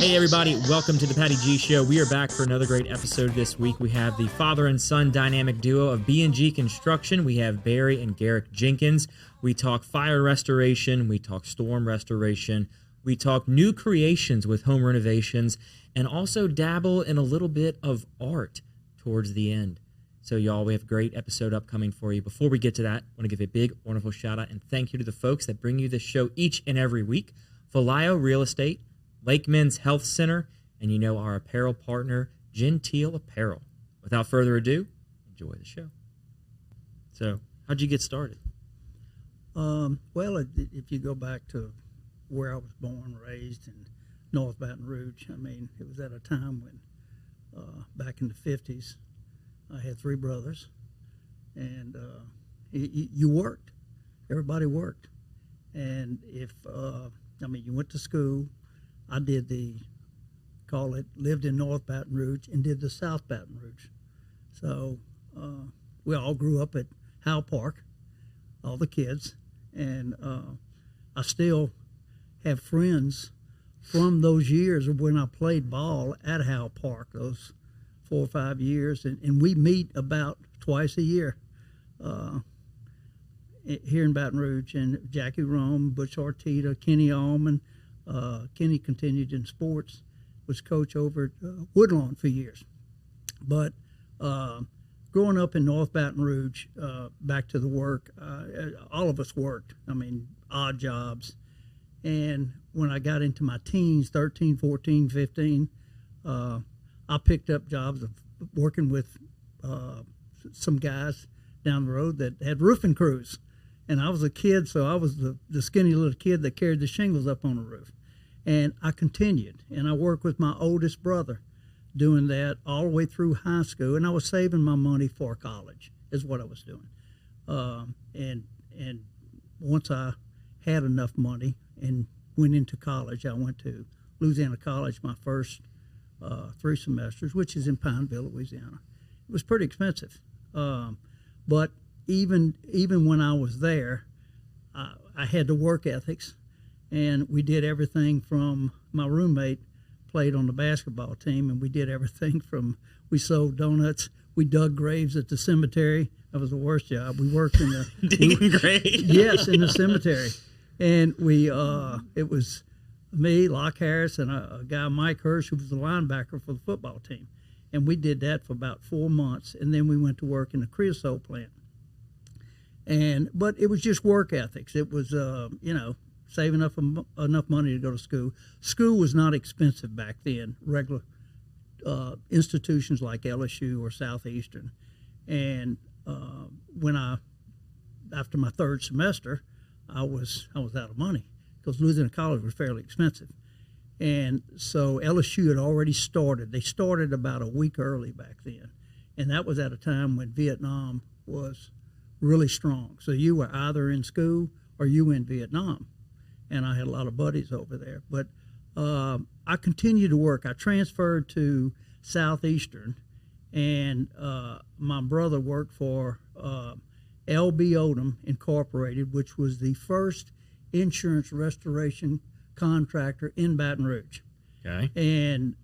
Hey everybody, welcome to the Patty G Show. We are back for another great episode this week. We have the father and son dynamic duo of B&G Construction. We have Barry and Garic Jenkins. We talk fire restoration, we talk storm restoration, we talk new creations with home renovations, and also dabble in a little bit of art towards the end. So y'all, we have a great episode upcoming for you. Before we get to that, I want to give a big, wonderful shout out and thank you to the folks that bring you this show each and every week. Valio Real Estate, Lake Men's Health Center, and our apparel partner, Genteel Apparel. Without further ado, enjoy the show. So, how'd you get started? Well, if you go back to where I was born, raised in North Baton Rouge, I mean, it was at a time when, back in the 50s, I had 3 brothers, and you worked. Everybody worked. And if, you went to school. I did lived in North Baton Rouge and did the South Baton Rouge. So we all grew up at Howell Park, all the kids, and I still have friends from those years of when I played ball at Howell Park, those 4 or 5 years, and we meet about twice a year here in Baton Rouge, and Jackie Rome, Butch Arteta, Kenny Allman. Kenny continued in sports, was coach over at Woodlawn for years. But growing up in North Baton Rouge, back to the work, all of us worked. I mean, odd jobs. And when I got into my teens, 13, 14, 15, I picked up jobs of working with some guys down the road that had roofing crews. And I was a kid, so I was the skinny little kid that carried the shingles up on the roof. And I continued, and I worked with my oldest brother doing that all the way through high school, and I was saving my money for college is what I was doing. And once I had enough money and went into college, I went to Louisiana College my first 3 semesters, which is in Pineville, Louisiana. It was pretty expensive. But even when I was there, I had the work ethics, and we did everything from my roommate played on the basketball team, and we did everything from we sold donuts, we dug graves at the cemetery. That was the worst job. We worked in the digging graves. Yes, in the cemetery, and it was me, Locke Harris, and a guy Mike Hirsch, who was the linebacker for the football team, and we did that for about 4 months, and then we went to work in the creosote plant. But it was just work ethics. It was, saving enough money to go to school. School was not expensive back then, regular institutions like LSU or Southeastern. And after my 3rd semester, I was out of money because Louisiana College was fairly expensive. And so LSU had already started. They started about a week early back then. And that was at a time when Vietnam was really strong. So you were either in school or you were in Vietnam. And I had a lot of buddies over there. But I continued to work. I transferred to Southeastern, and my brother worked for L.B. Odom Incorporated, which was the first insurance restoration contractor in Baton Rouge. Okay. And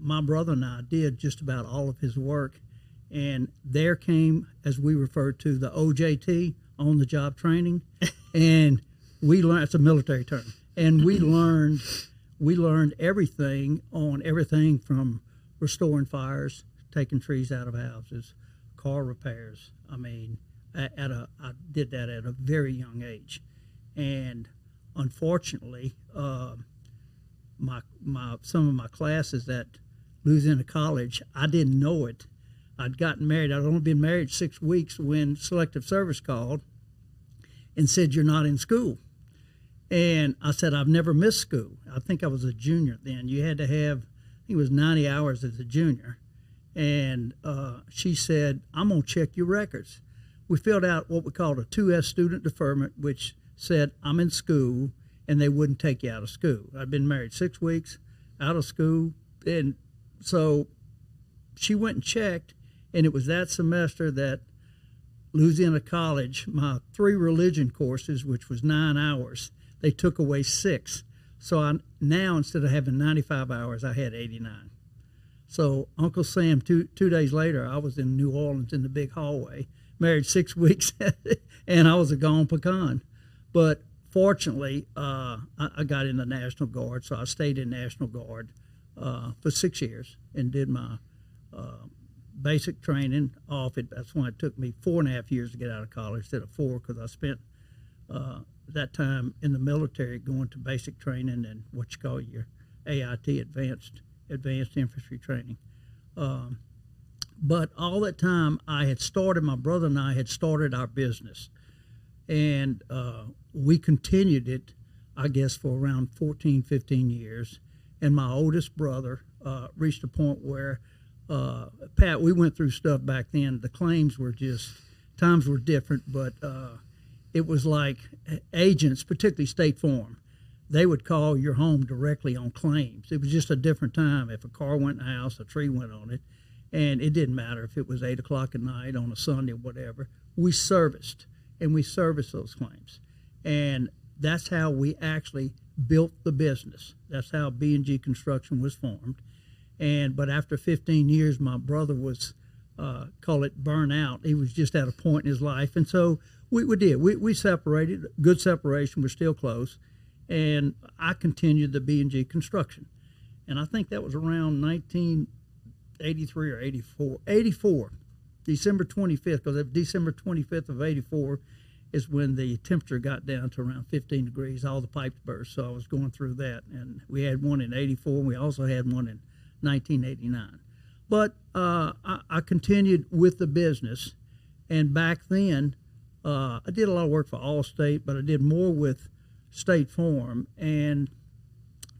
my brother and I did just about all of his work. And there came, as we refer to, the OJT, on-the-job training, and we learned, it's a military term, and we learned everything from restoring fires, taking trees out of houses, car repairs. I mean, I did that at a very young age, and unfortunately, some of my classes at Louisiana College, I didn't know it. I'd gotten married. I'd only been married 6 weeks when Selective Service called and said, "You're not in school." And I said, "I've never missed school." I think I was a junior then. You had to have, I think it was 90 hours as a junior. And she said, "I'm going to check your records." We filled out what we called a 2S student deferment, which said I'm in school and they wouldn't take you out of school. I'd been married 6 weeks, out of school. And so she went and checked, and it was that semester that Louisiana College, my 3 religion courses, which was 9 hours, they took away 6. So now instead of having 95 hours, I had 89. So Uncle Sam, two days later, I was in New Orleans in the big hallway, married 6 weeks, and I was a gone pecan. But fortunately, I got in the National Guard, so I stayed in National Guard for 6 years and did my basic training off it. That's why it took me 4.5 years to get out of college instead of 4, because I spent that time in the military going to basic training and what you call your AIT, advanced infantry training. But all that time my brother and I had started our business, and we continued it, I guess, for around 14, 15 years. And my oldest brother reached a point where, Pat, we went through stuff back then. The claims were times were different, but it was like agents, particularly State Farm, they would call your home directly on claims. It was just a different time. If a car went in the house, a tree went on it, and it didn't matter if it was 8 o'clock at night on a Sunday or whatever. We serviced those claims. And that's how we actually built the business. That's how B&G Construction was formed. But after 15 years, my brother was, call it burnout. He was just at a point in his life. And so we separated, good separation. We're still close. And I continued the B&G Construction. And I think that was around 1983 or 84. 84, December 25th, because December 25th of 84 is when the temperature got down to around 15 degrees. All the pipes burst, so I was going through that. And we had one in 84, and we also had one in 1989. But I continued with the business. And back then, I did a lot of work for Allstate, but I did more with State Farm, and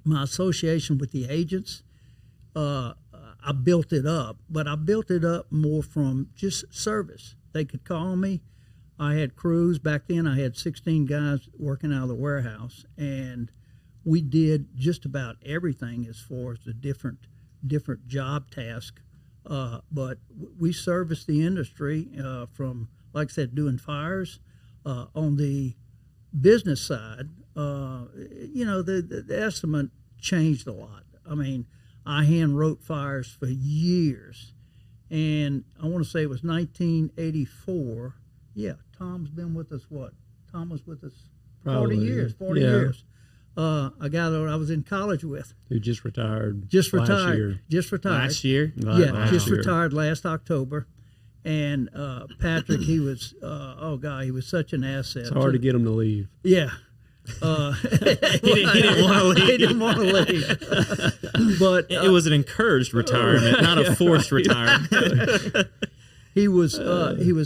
my association with the agents, I built it up, but I built it up more from just service. They could call me. I had crews. Back then I had 16 guys working out of the warehouse, and we did just about everything as far as the different job tasks. But we serviced the industry from, like I said, doing fires. On the business side, the estimate changed a lot. I mean, I hand wrote fires for years, and I want to say it was 1984. Yeah, Tom's been with us. Tom was with us 40 years. 40 years. A guy that I was in college with, who just retired. Just last retired. Year. Last year. Retired last October. And Patrick, he was he was such an asset. It's hard to get him to leave. Yeah. He didn't want to leave. He didn't want to leave. But it was an encouraged retirement, not a forced retirement. He was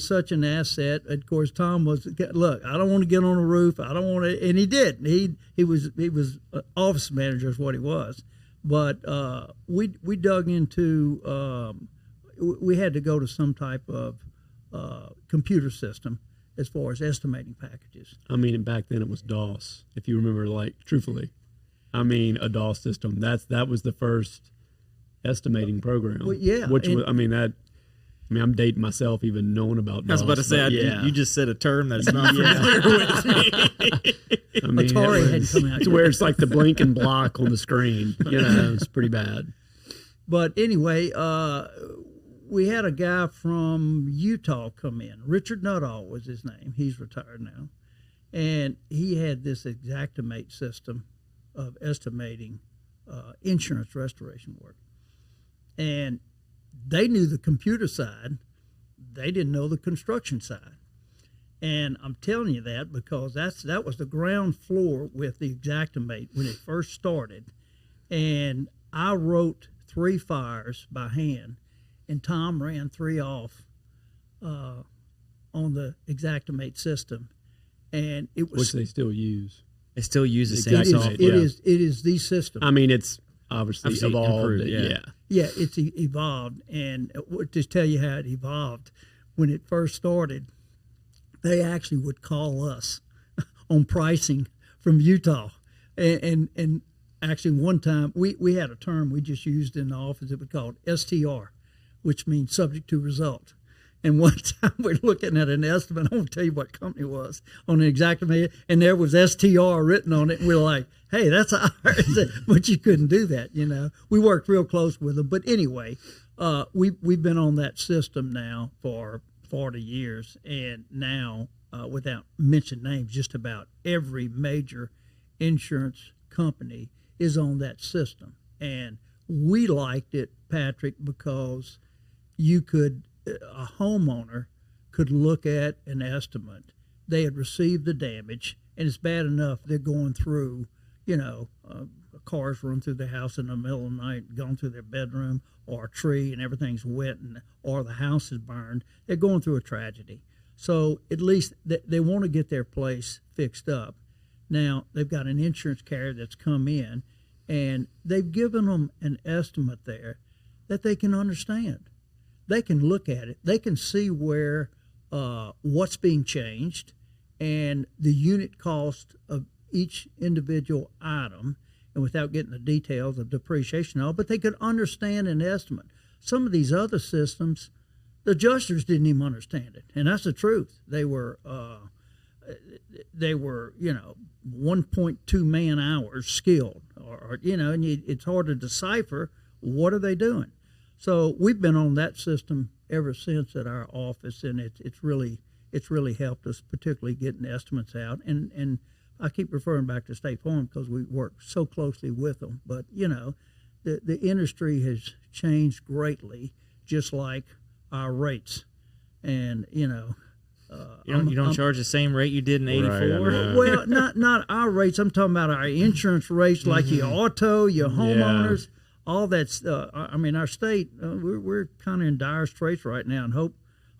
such an asset. Of course, Tom was. Look, I don't want to get on the roof. I don't want to, and he did. He was office manager is what he was. But we dug into. We had to go to some type of computer system as far as estimating packages. I mean, and back then it was DOS, if you remember, like, truthfully. I mean, a DOS system. That was the first estimating program. Well, yeah. I'm dating myself even knowing about DOS. I was about to say, you just said a term that's not familiar with me. I mean, Atari hadn't come out yet. Where it's like the blinking block on the screen. It's pretty bad. But anyway, we had a guy from Utah come in. Richard Nuttall was his name. He's retired now. And he had this Xactimate system of estimating insurance restoration work. And they knew the computer side. They didn't know the construction side. And I'm telling you that because that was the ground floor with the Xactimate when it first started. And I wrote 3 fires by hand, and Tom ran 3 off on the Xactimate system, and it was, which they still use. They still use the Exact same software. software. It is the system. I mean, it's obviously evolved. Improved, Yeah, it's evolved, and to tell you how it evolved, when it first started, they actually would call us on pricing from Utah, and actually one time we had a term we just used in the office. It was called STR, which means subject to result. And one time we're looking at an estimate. I won't tell you what company it was on an exact amount, and there was STR written on it. And we're like, "Hey, that's ours," but you couldn't do that. We worked real close with them. But anyway, we've been on that system now for 40 years, and now without mentioning names, just about every major insurance company is on that system, and we liked it, Patrick, because a homeowner could look at an estimate. They had received the damage, and it's bad enough they're going through, cars run through their house in the middle of the night, gone through their bedroom, or a tree and everything's wet, or the house is burned. They're going through a tragedy. So at least they want to get their place fixed up. Now, they've got an insurance carrier that's come in, and they've given them an estimate there that they can understand. They can look at it. They can see where what's being changed and the unit cost of each individual item, and without getting the details of depreciation and all, but they could understand an estimate. Some of these other systems, the adjusters didn't even understand it, and that's the truth. They were 1.2 man hours skilled, and it's hard to decipher what are they doing. So we've been on that system ever since at our office, and it's really helped us, particularly getting estimates out. And I keep referring back to State Farm because we work so closely with them. But the industry has changed greatly, just like our rates. And you don't charge the same rate you did in '84. Right, well, not our rates. I'm talking about our insurance rates, like your auto, your homeowners. Yeah. All that's, our state, we're kind of in dire straits right now, and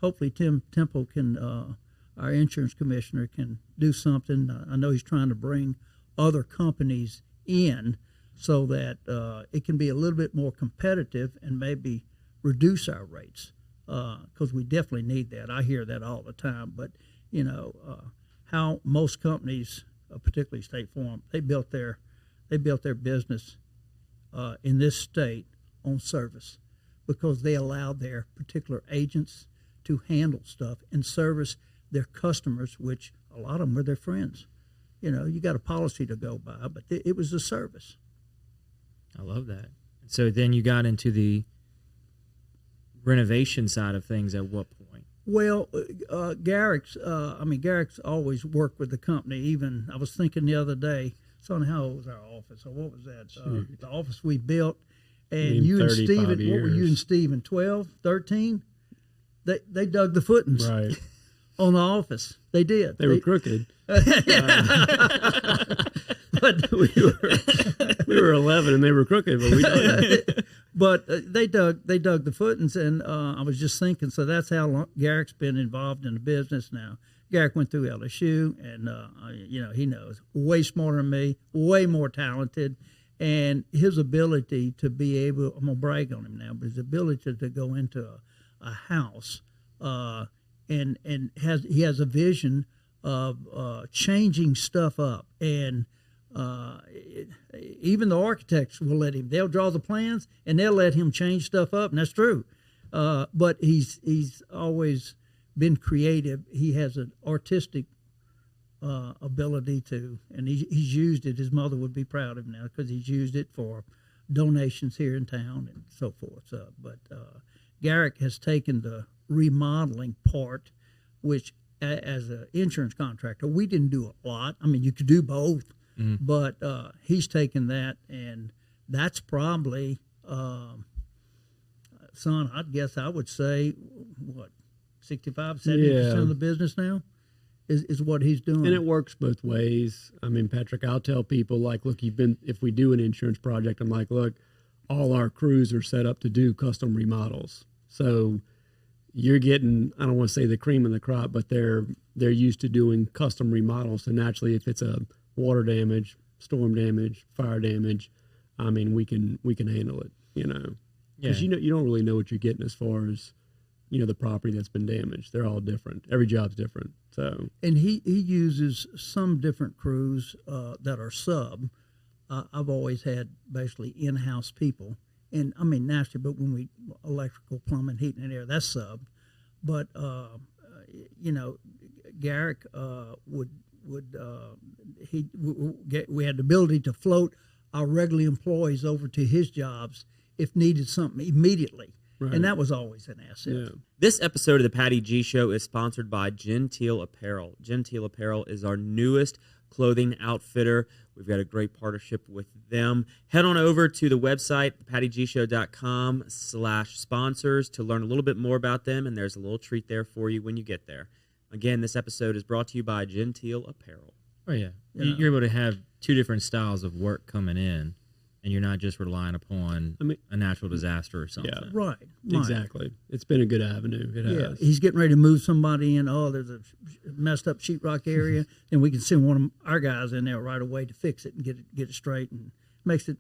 hopefully Tim Temple can, our insurance commissioner, can do something. I know he's trying to bring other companies in so that it can be a little bit more competitive and maybe reduce our rates, because we definitely need that. I hear that all the time. But how most companies, particularly State Farm, they built their business in this state on service, because they allowed their particular agents to handle stuff and service their customers, which a lot of them are their friends. You got a policy to go by, but it was a service. I love that. So then you got into the renovation side of things at what point? Well, Garic's always worked with the company. Even I was thinking the other day, son, how old was our office? Or what was that? The office we built. And you and Steven, what were you and Steven, 12, 13? They dug the footings on the office. They did. They were crooked. But we were 11 and they were crooked, but we dug it. But they dug the footings, and I was just thinking, so that's how long Garic's been involved in the business now. Garic went through LSU, and he knows, way smarter than me, way more talented, and his ability to be able, I'm gonna brag on him now, but his ability to go into a house, and he has a vision of changing stuff up, and even the architects will let him. They'll draw the plans and they'll let him change stuff up, and that's true. But he's always been creative. He has an artistic ability to, and he's used it. His mother would be proud of him now because he's used it for donations here in town and so forth. But Garic has taken the remodeling part, which as an insurance contractor, we didn't do a lot. I mean, you could do both. Mm-hmm. But he's taken that, and that's probably, son, I guess I would say, 65, 70% of the business now is what he's doing. And it works both ways. I mean, Patrick, I'll tell people, like, look, if we do an insurance project, I'm like, look, all our crews are set up to do custom remodels. So you're getting, I don't want to say the cream of the crop, but they're used to doing custom remodels. So naturally, if it's a water damage, storm damage, fire damage, I mean, we can handle it, because you don't really know what you're getting as far as, the property that's been damaged. They're all different. Every job's different. So, and he uses some different crews that are sub. I've always had basically in-house people, and I mean naturally, but when we electrical, plumbing, heating, and air, that's sub. but you know, Garic we had the ability to float our regular employees over to his jobs if needed something immediately. Right. And that was always an asset. Yeah. This episode of the Patty G Show is sponsored by Genteel Apparel. Genteel Apparel is our newest clothing outfitter. We've got a great partnership with them. Head on over to the website, pattygshow.com/sponsors to learn a little bit more about them, and there's a little treat there for you when you get there. Again, this episode is brought to you by Genteel Apparel. Oh, yeah. You're able to have two different styles of work coming in, and you're not just relying upon a natural disaster or something. Yeah. Right. Exactly. It's been a good avenue. It Yeah, has. he's getting ready to move somebody in. Oh, there's a messed up sheetrock area, and we can send one of our guys in there right away to fix it and get it straight. And it's an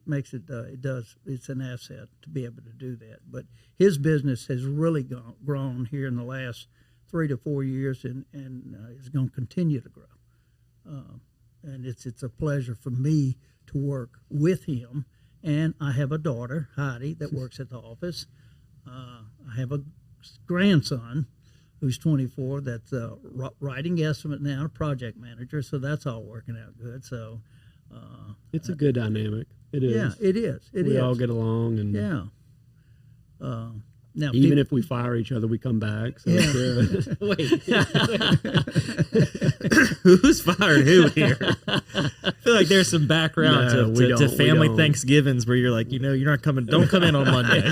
asset to be able to do that. But his business has really grown here in the last 3 to 4 years, and is going to continue to grow. And it's a pleasure for me to work with him. And I have a daughter, Heidi, that works at the office. I have a grandson who's 24 that's writing estimate now, project manager. So that's all working out good. So it's a good dynamic. It is. Yeah, it is. We all get along, and yeah. Now, even if we fire each other, we come back. So Yeah. it's good. Wait. Who's fired who here? I feel like there's some background No, we to don't, we family don't. Thanksgivings where you're like, you're not coming, don't come in on Monday.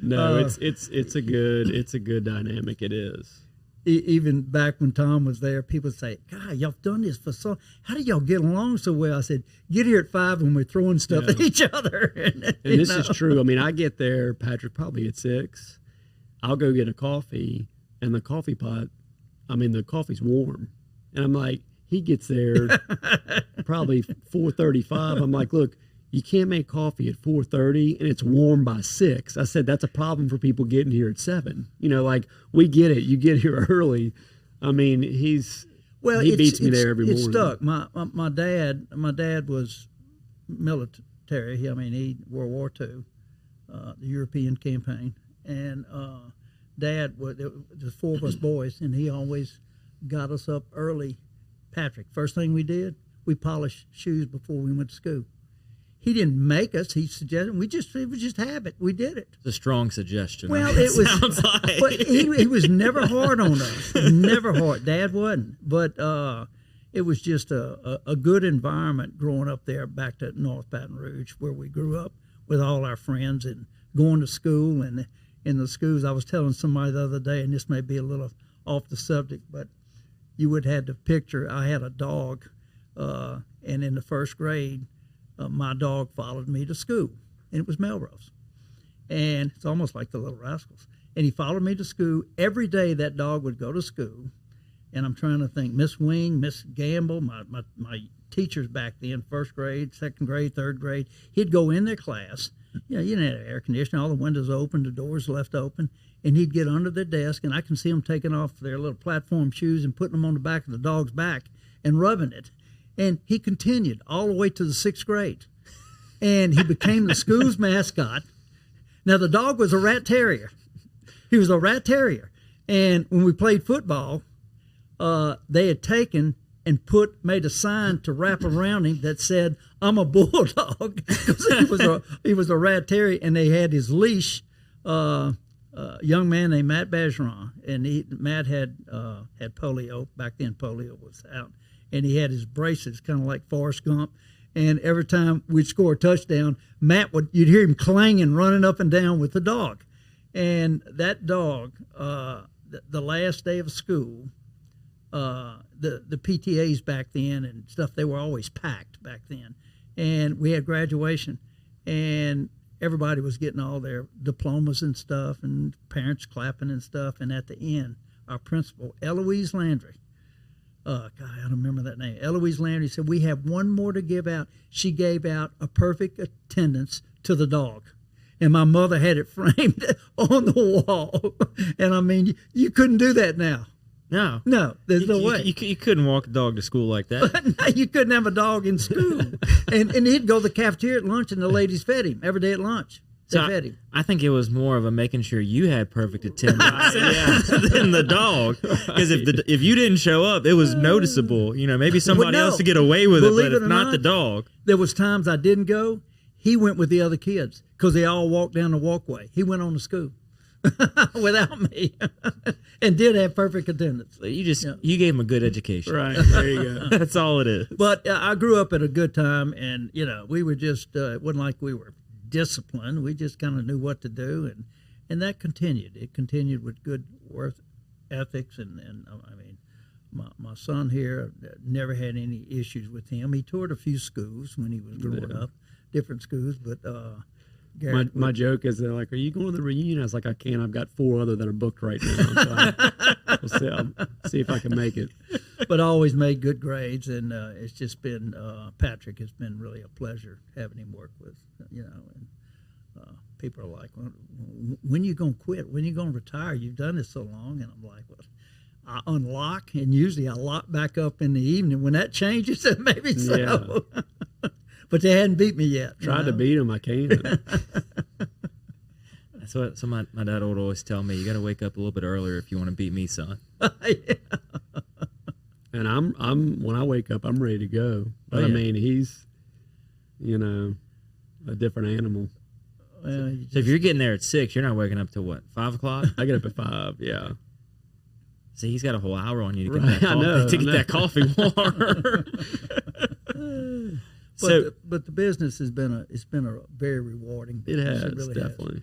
No, it's a good dynamic. It is. even back when Tom was there, people would say, God, y'all done this for so, how do y'all get along so well? I said, get here at 5 when we're throwing stuff at each other. And this is true. I mean, I get there, Patrick, probably at 6. I'll go get a coffee, and the coffee pot, the coffee's warm. And I'm like, he gets there probably 4:35. I'm like, look, you can't make coffee at 4:30 and it's warm by 6. I said, that's a problem for people getting here at 7. Like, we get it. You get here early. I mean, he beats me there every morning. It stuck. My dad was military. He World War II, the European campaign. And Dad, there's 4 of us boys, and he always got us up early. Patrick, first thing we did, we polished shoes before we went to school. He didn't make us. He suggested it was just habit. We did it. It's a strong suggestion. Well, it was. Sounds like. But he was never hard on us. Never hard. Dad wasn't. But it was just a good environment growing up there back to North Baton Rouge, where we grew up with all our friends and going to school. And in the schools, I was telling somebody the other day, and this may be a little off the subject, but you would have to picture. I had a dog, and in the first grade, my dog followed me to school, and it was Melrose. And it's almost like the Little Rascals. And he followed me to school. Every day that dog would go to school, and I'm trying to think, Miss Wing, Miss Gamble, my teachers back then, first grade, second grade, third grade, he'd go in their class. You didn't have air conditioning, all the windows open, the doors left open, and he'd get under their desk, and I can see them taking off their little platform shoes and putting them on the back of the dog's back and rubbing it. And he continued all the way to the 6th grade. And he became the school's mascot. Now, the dog was a rat terrier. He was a rat terrier. And when we played football, they had taken and made a sign to wrap around him that said, I'm a bulldog, because he was a rat terrier, and they had his leash. A young man named Matt Bergeron, and Matt had polio. Back then, polio was out. And he had his braces, kind of like Forrest Gump. And every time we'd score a touchdown, you'd hear him clanging, running up and down with the dog. And that dog, the last day of school, the PTAs back then and stuff, they were always packed back then. And we had graduation, and everybody was getting all their diplomas and stuff, and parents clapping and stuff. And at the end, our principal, Eloise Landry, God, I don't remember that name. Eloise Landry said, we have one more to give out. She gave out a perfect attendance to the dog. And my mother had it framed on the wall. And you couldn't do that now. No, there's no way. You couldn't walk a dog to school like that. No, you couldn't have a dog in school. and he'd go to the cafeteria at lunch, and the ladies fed him every day at lunch. I think it was more of a making sure you had perfect attendance than the dog. Because if you didn't show up, it was noticeable. Maybe somebody else to get away with it, but if not the dog. There was times I didn't go. He went with the other kids because they all walked down the walkway. He went on to school without me and did have perfect attendance. You gave him a good education. Right. There you go. That's all it is. But I grew up at a good time, and, we were just, it wasn't like we were disciplined. We just kind of knew what to do, and that continued. It continued with good work ethics, and I mean, my son here never had any issues with him. He toured a few schools when he was growing up, different schools, but Garic, my joke is they're like, "Are you going to the reunion?" I was like, "I can't. I've got 4 other that are booked right now. So I'll see if I can make it." But I always made good grades, and it's just been Patrick has been really a pleasure having him work with. And people are like, "When you gonna quit? When you gonna retire? You've done this so long." And I'm like, "Well, I unlock, and usually I lock back up in the evening. When that changes, then maybe so." Yeah. But they hadn't beat me yet. Tried to beat them, I can't. That's what my dad would always tell me. You got to wake up a little bit earlier if you want to beat me, son. Yeah. And I'm when I wake up, I'm ready to go. But I mean, he's, a different animal. Well, so if you're getting there at 6, you're not waking up till what, 5 o'clock? I get up at 5. Yeah. See, he's got a whole hour on you to get that coffee warm. But the business has been a very rewarding business. It has, really definitely.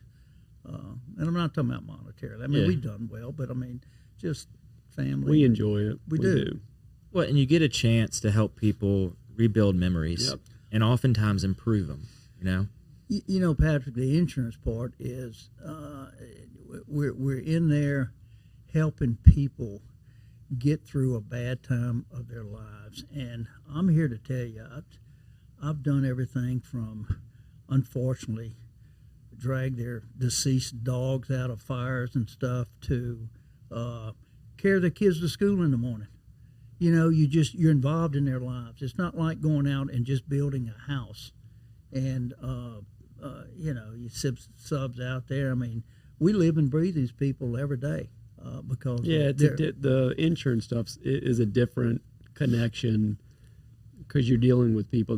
Has. And I'm not talking about monetarily. I mean, we've done well, but I mean, just family. We enjoy it. We do. Well, and you get a chance to help people rebuild memories, and oftentimes improve them. Patrick, the insurance part is we're in there helping people get through a bad time of their lives, and I'm here to tell you, I've done everything from, unfortunately, drag their deceased dogs out of fires and stuff to carry their kids to school in the morning. You're involved in their lives. It's not like going out and just building a house and you subs out there. I mean, we live and breathe these people every day because the insurance stuff is a different connection. Because you're dealing with people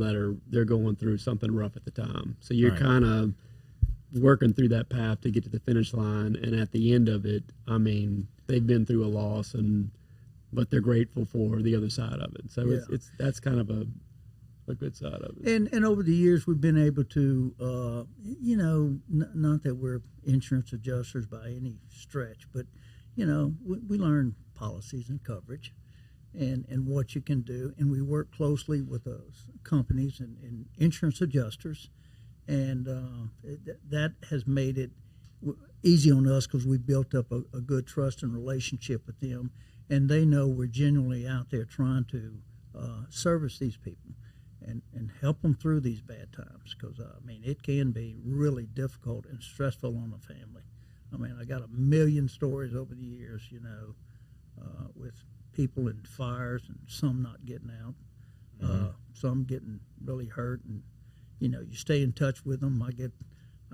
they're going through something rough at the time, so you're kind of working through that path to get to the finish line. And at the end of it, I mean, they've been through a loss, but they're grateful for the other side of it. So that's kind of a good side of it. And over the years, we've been able to, not that we're insurance adjusters by any stretch, but we learn policies and coverage. And what you can do, and we work closely with those companies and insurance adjusters, and that has made it easy on us because we built up a good trust and relationship with them, and they know we're genuinely out there trying to service these people and help them through these bad times, because it can be really difficult and stressful on a family. I mean, I got a million stories over the years, with people in fires and some not getting out, some getting really hurt, and you stay in touch with them. I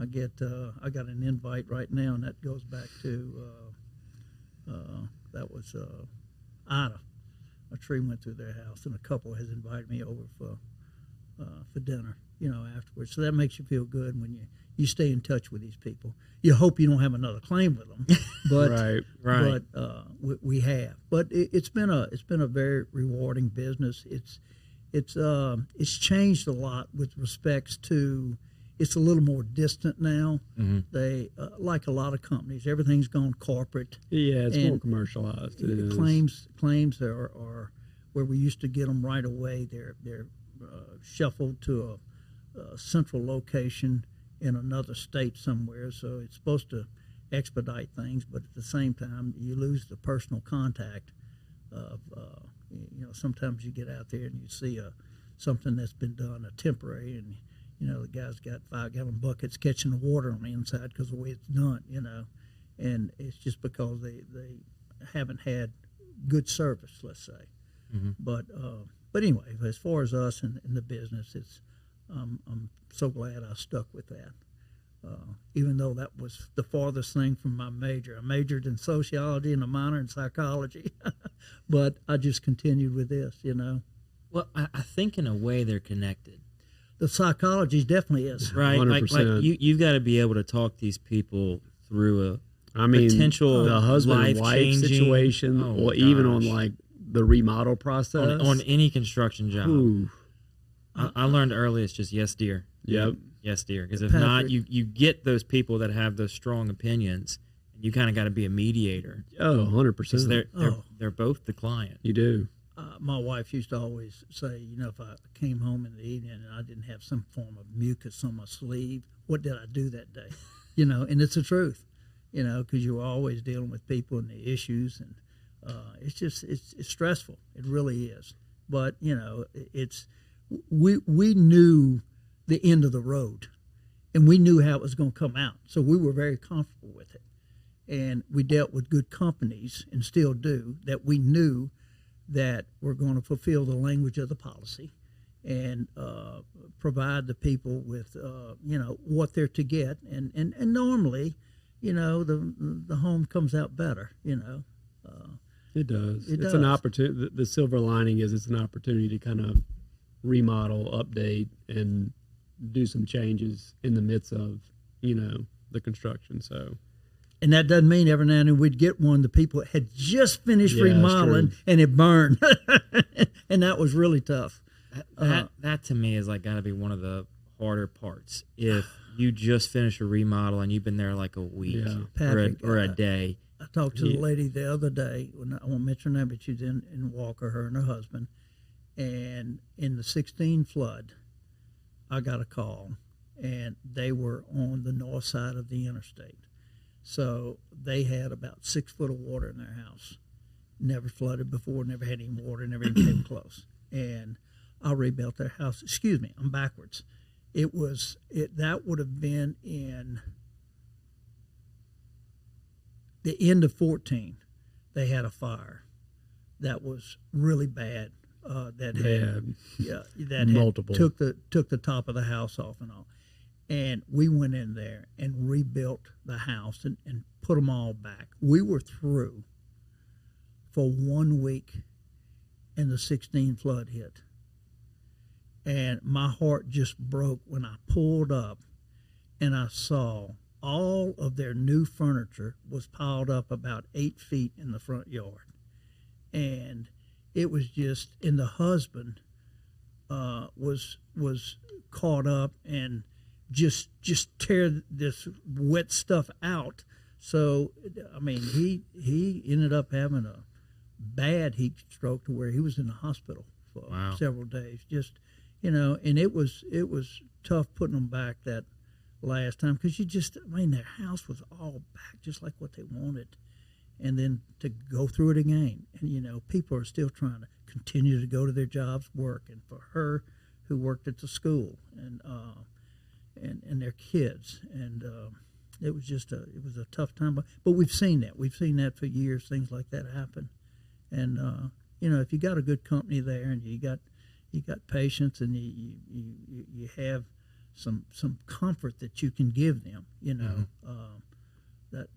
got an invite right now, and that goes back to that was Ida. A tree went through their house, and a couple has invited me over for dinner, afterwards. So that makes you feel good when you stay in touch with these people. You hope you don't have another claim with them, but right. But we have. But it's been a very rewarding business. It's changed a lot with respects to. It's a little more distant now. Mm-hmm. They like a lot of companies, everything's gone corporate. Yeah, it's more commercialized. Claims are where we used to get them right away. They're shuffled to a central location in another state somewhere, so it's supposed to expedite things, but at the same time you lose the personal contact of sometimes you get out there and you see something that's been done, a temporary, and the guy's got 5-gallon buckets catching the water on the inside because of the way it's done, and it's just because they haven't had good service, let's say. Mm-hmm. But anyway, as far as us in the business, I'm so glad I stuck with that. even though that was the farthest thing from my major. I majored in sociology and a minor in psychology, but I just continued with this, you know. Well, I think in a way they're connected. The psychology definitely is. Right. 100%. Like you've got to be able to talk these people through potential the husband and wife life-changing situation, or even on like the remodel process. on any construction job. Ooh. I learned early it's just yes, dear. Yep. Yes, dear. Because if not, you get those people that have those strong opinions, and you kind of got to be a mediator. Oh, 100%. They're both the client. You do. My wife used to always say, you know, if I came home in the evening and I didn't have some form of mucus on my sleeve, what did I do that day? You know, and it's the truth, you know, because you're always dealing with people and the issues, and it's just it's stressful. It really is. But you know, we knew the end of the road, and we knew how it was going to come out, so we were very comfortable with it, and we dealt with good companies and still do that. We knew that we're going to fulfill the language of the policy and provide the people with, you know, what they're to get. And normally, you know, the home comes out better, you know. It does. It It's does. an opportunity. The silver lining is it's an opportunity to kind of remodel, update, and do some changes in the midst of, you know, the construction. So. And that doesn't mean every now and then we'd get one. The people had just finished Yeah, remodeling that's true. and it burned, and that was really tough. That to me is like got to be one of the harder parts. If you just finish a remodel and you've been there like a week Yeah. Patrick, or a day. I talked to the lady the other day. I won't mention her name, but she's in Walker, her and her husband. And in the 16 flood, I got a call, and they were on the north side of the interstate. So they had about 6 foot of water in their house. Never flooded before, never had any water, never even came close. And I rebuilt their house. Excuse me, I'm backwards. That would have been in the end of 14. They had a fire that was really bad. Multiple. Took the top of the house off and all. And we went in there and rebuilt the house and put them all back. We were through for 1 week, and the 16 flood hit. And my heart just broke when I pulled up and I saw all of their new furniture was piled up about 8 feet in the front yard. And it was just, and the husband was caught up and just tear this wet stuff out. So I mean, he ended up having a bad heat stroke to where he was in the hospital for several days. Just, you know, and it was tough putting them back that last time, because their house was all back just like what they wanted, and then to go through it again, and you know, people are still trying to continue to go to their jobs, work, and for her who worked at the school and their kids, and it was a tough time, but we've seen that for years, things like that happen, and you know, if you got a good company there and you got patience and you have some comfort that you can give them, you know,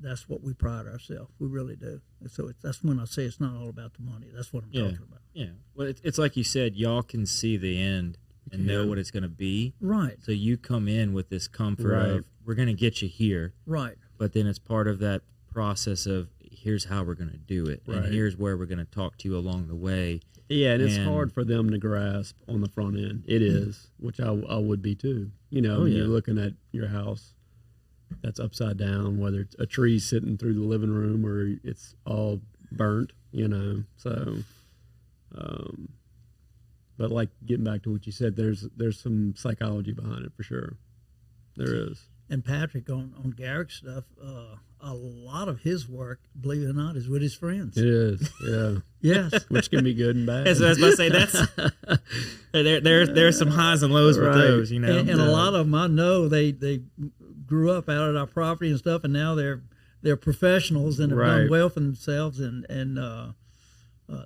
that's what we pride ourselves. We really do. And so that's when I say it's not all about the money. That's what I'm talking about. Yeah. Well, it's like you said, y'all can see the end and know what it's going to be. Right. So you come in with this comfort of, we're going to get you here. Right. But then it's part of that process of, here's how we're going to do it. Right. And here's where we're going to talk to you along the way. Yeah, and it's hard for them to grasp on the front end. It is, which I would be too. You know, you're looking at your house that's upside down, whether it's a tree sitting through the living room or it's all burnt, you know. So, but like getting back to what you said, there's some psychology behind it for sure. There is. And Patrick, on Garrick stuff, a lot of his work, believe it or not, is with his friends. It is, yeah. Yes. Which can be good and bad. As I was about to say, that's there's some highs and lows with those, you know. And a lot of them, I know, they grew up out at our property and stuff, and now they're professionals and have done well for themselves, and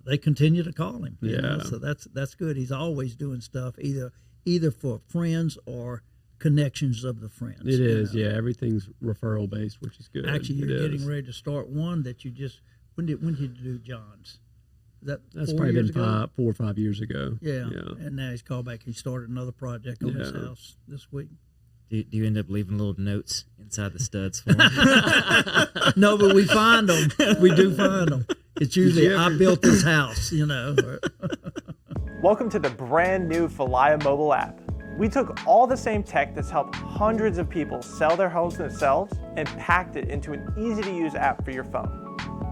they continue to call him. You know? So that's good. He's always doing stuff either for friends or connections of the friends. It is, yeah. Everything's referral based, which is good. Actually, you're getting ready to start one that you just. When did you do John's? That's probably been 4 or 5 years ago. Yeah. And now he's called back. He started another project on his house this week. Do you end up leaving little notes inside the studs for him? No, but we find them. We do find them. It's usually, I built this house, Welcome to the brand new Falia mobile app. We took all the same tech that's helped hundreds of people sell their homes themselves and packed it into an easy-to-use app for your phone.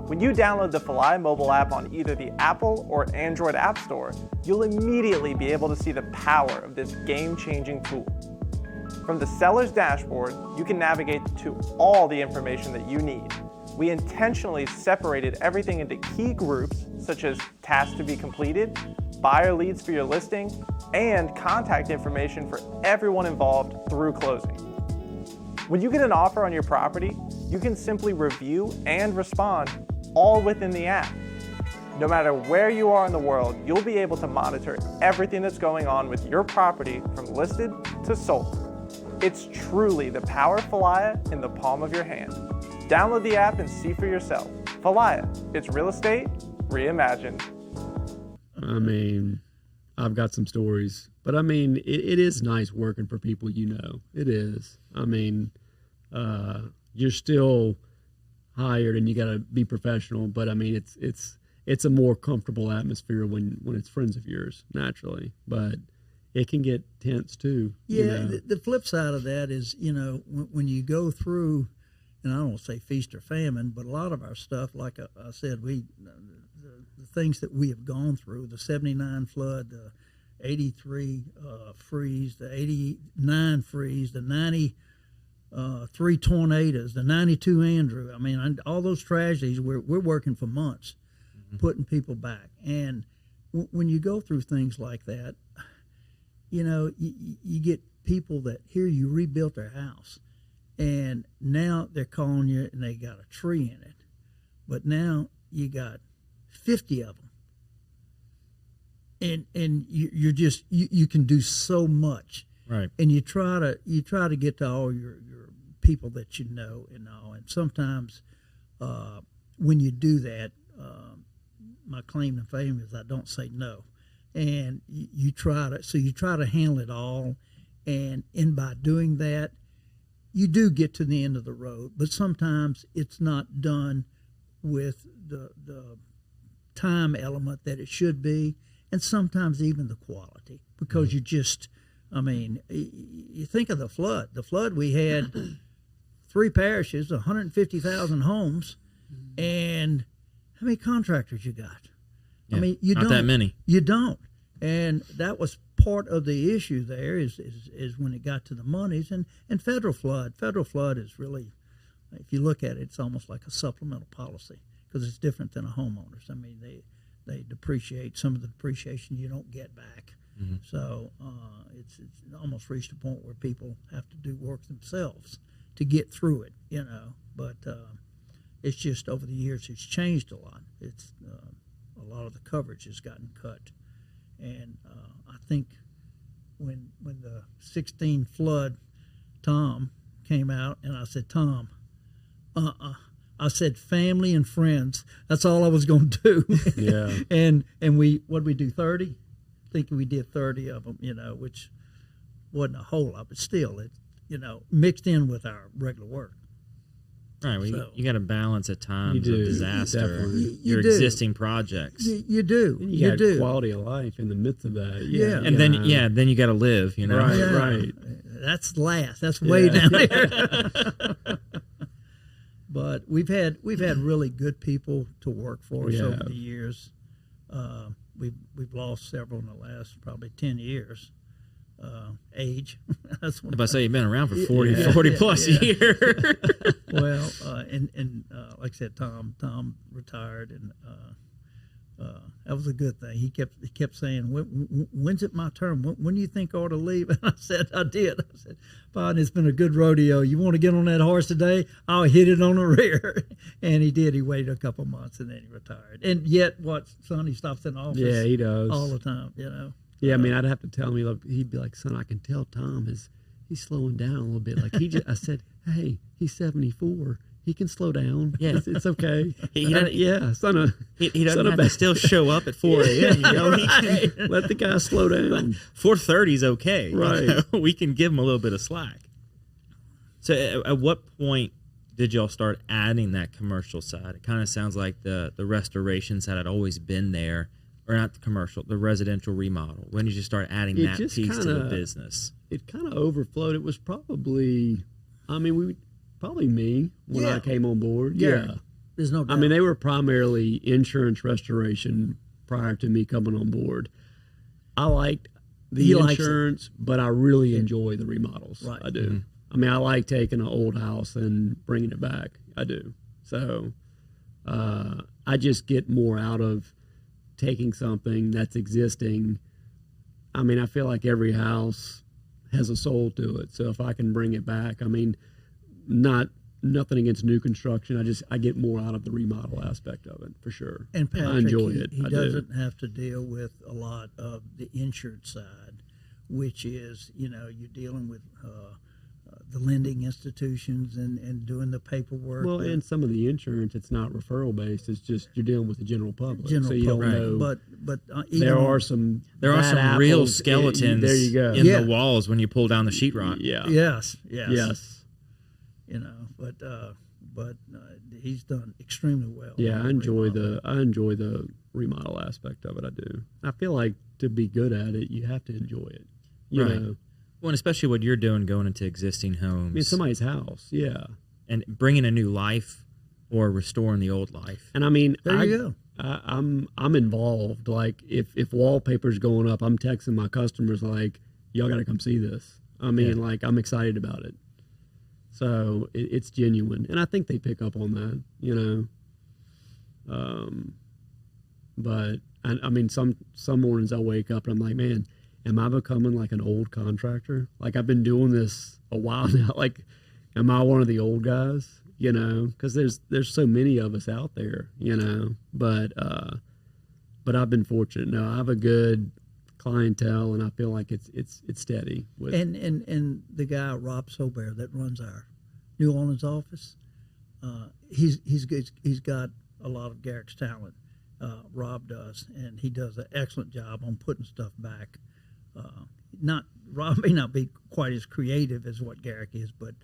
When you download the Falia mobile app on either the Apple or Android App Store, you'll immediately be able to see the power of this game-changing tool. From the seller's dashboard, you can navigate to all the information that you need. We intentionally separated everything into key groups, such as tasks to be completed, buyer leads for your listing, and contact information for everyone involved through closing. When you get an offer on your property, you can simply review and respond all within the app. No matter where you are in the world, you'll be able to monitor everything that's going on with your property from listed to sold. It's truly the power of Falia in the palm of your hand. Download the app and see for yourself. Falia, it's real estate reimagined. I mean, I've got some stories, but I mean, it is nice working for people you know. It is. I mean, you're still hired and you got to be professional, but I mean, it's a more comfortable atmosphere when it's friends of yours, naturally, but it can get tense too. Yeah, the flip side of that is, when you go through, and I don't say feast or famine, but a lot of our stuff, like I said, the things that we have gone through, the 79 flood, the 83 freeze, the 89 freeze, the 93 tornadoes, the 92 Andrew. I mean, all those tragedies, we're working for months, putting people back. And when you go through things like that, you get people that here you rebuilt their house, and now they're calling you and they got a tree in it, but now you got 50 of them, and you're just you can do so much, right? And you try to get to all your people that you know and all, and sometimes when you do that, my claim to fame is I don't say no. And you try to handle it all, and by doing that, you do get to the end of the road. But sometimes it's not done with the time element that it should be, and sometimes even the quality, because you think of the flood. The flood, we had 3 parishes, 150,000 homes, and how many contractors you got? Yeah, I mean, you not don't. that many. You don't. And that was part of the issue there is when it got to the monies. And federal flood. Federal flood is really, if you look at it, it's almost like a supplemental policy because it's different than a homeowner's. I mean, they depreciate some of the depreciation you don't get back. Mm-hmm. So it's almost reached a point where people have to do work themselves to get through it, But it's just over the years it's changed a lot. It's a lot of the coverage has gotten cut, and I think when the 16 flood, Tom came out, and I said, Tom, I said family and friends. That's all I was going to do. Yeah. and what'd we do? 30? I think we did 30 of them. Which wasn't a whole lot, but still, it mixed in with our regular work. Right, well, So, you got to balance at times of disaster, definitely. your You do. existing projects, You do. And You got do. quality of life in the midst of that. Yeah. and then you got to live. Right, Yeah. right. That's last. That's way down there. But we've had really good people to work for us over the years. We've lost several in the last probably 10 years. Age. That's what If I say you've been around for 40 plus years. Well, and like I said, Tom retired, and that was a good thing. He kept saying, "When's it my turn? When do you think I ought to leave?" And I said, "I did." I said, "Fine, it's been a good rodeo. You want to get on that horse today? I'll hit it on the rear." And he did. He waited a couple months, and then he retired. And yet, son, he stops in the office. Yeah, he does all the time. Yeah, I mean, I'd have to tell him. He'd be like, "Son, I can tell Tom he's slowing down a little bit. Like I said, hey, he's 74. He can slow down. Yeah. It's okay. He doesn't have to still show up at 4 a.m. You know? Let the guy slow down. 4:30 is okay. Right. You know? We can give him a little bit of slack. So at what point did y'all start adding that commercial side? It kind of sounds like the restoration side had always been there, or not the commercial, the residential remodel. When did you start adding that piece to the business? It kind of overflowed. It was probably, probably me when I came on board. Yeah. There's no doubt. They were primarily insurance restoration prior to me coming on board. I liked the insurance, but I really enjoy the remodels. Right. I do. I like taking an old house and bringing it back. I do. So I just get more out of taking something that's existing. I feel like every house has a soul to it. So if I can bring it back, nothing against new construction. I get more out of the remodel aspect of it for sure. And Patrick, I enjoy it. He doesn't have to deal with a lot of the insurance side, which is, you're dealing with the lending institutions and doing the paperwork. Well, and some of the insurance, it's not referral based. It's just you're dealing with the general public. So you don't know. But there are some real skeletons there you go. in the walls when you pull down the sheetrock. Yeah. Yes. But he's done extremely well. Yeah, I enjoy the remodel aspect of it. I do. I feel like to be good at it, you have to enjoy it. You know. Well, and especially what you're doing, going into existing homes. Somebody's house, yeah. And bringing a new life or restoring the old life. And there you go. I'm involved. Like if wallpaper's going up, I'm texting my customers like, y'all got to come see this. Like I'm excited about it. So it's genuine, and I think they pick up on that, But some mornings I wake up and I'm like, man, am I becoming like an old contractor? Like I've been doing this a while now. Like, am I one of the old guys? Because there's so many of us out there. But I've been fortunate. No, I have a good clientele, and I feel like it's steady. And the guy Rob Sober that runs our New Orleans office, he's got a lot of Garic's talent. Rob does, and he does an excellent job on putting stuff back. Rob may not be quite as creative as what Garic is, but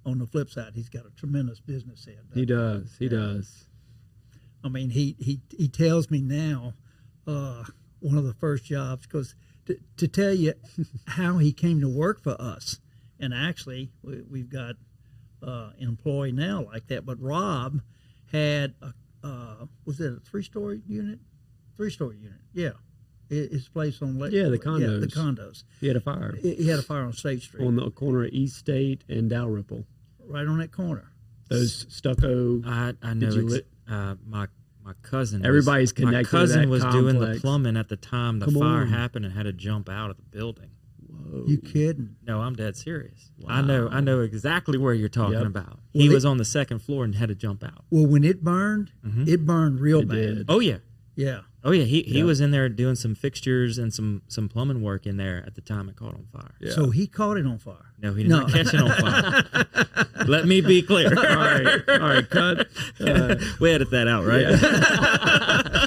on the flip side, he's got a tremendous business head. He does. He does. He tells me now, one of the first jobs, because to tell you how he came to work for us, and actually we've got an employee now like that, but Rob had was it a three-story unit? Three-story unit, yeah. His place on Lake. Yeah, the condos. Yeah, the condos. He had a fire. He had a fire on State Street. On the corner of East State and Dalrymple. Right on that corner. Those stucco. I know. My cousin. Everybody's connected. My cousin was complex. doing the plumbing at the time the fire happened and had to jump out of the building. Whoa. You kidding? No, I'm dead serious. Wow. I know exactly where you're talking about. He was on the second floor and had to jump out. Well, when it burned, it burned real bad. Did. Oh yeah. Yeah. Oh yeah, he was in there doing some fixtures and some plumbing work in there at the time it caught on fire. Yeah. So he caught it on fire. No, he did not catch it on fire. Let me be clear. All right, cut. We edit that out, right? Yeah.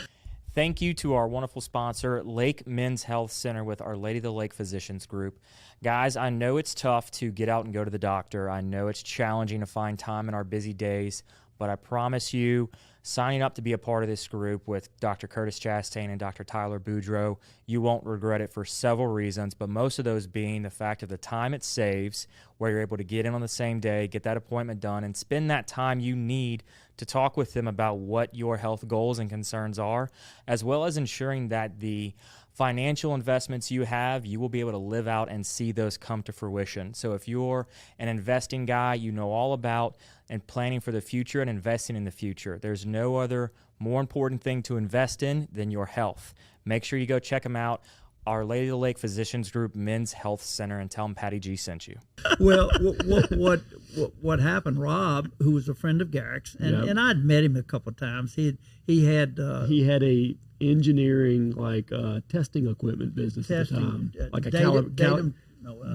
Thank you to our wonderful sponsor, Lake Men's Health Center with Our Lady of the Lake Physicians Group. Guys, I know it's tough to get out and go to the doctor. I know it's challenging to find time in our busy days, but I promise you, signing up to be a part of this group with Dr. Curtis Chastain and Dr. Tyler Boudreau, you won't regret it for several reasons, but most of those being the fact of the time it saves, where you're able to get in on the same day, get that appointment done, and spend that time you need to talk with them about what your health goals and concerns are, as well as ensuring that the financial investments you have, you will be able to live out and see those come to fruition. So if you're an investing guy, you know all about and planning for the future and investing in the future. There's no other more important thing to invest in than your health. Make sure you go check them out. Our Lady of the Lake Physicians Group Men's Health Center, and tell them Patty G sent you. Well, what happened? Rob, who was a friend of Garic's, and I'd met him a couple of times. He had a engineering testing equipment business at the time, like a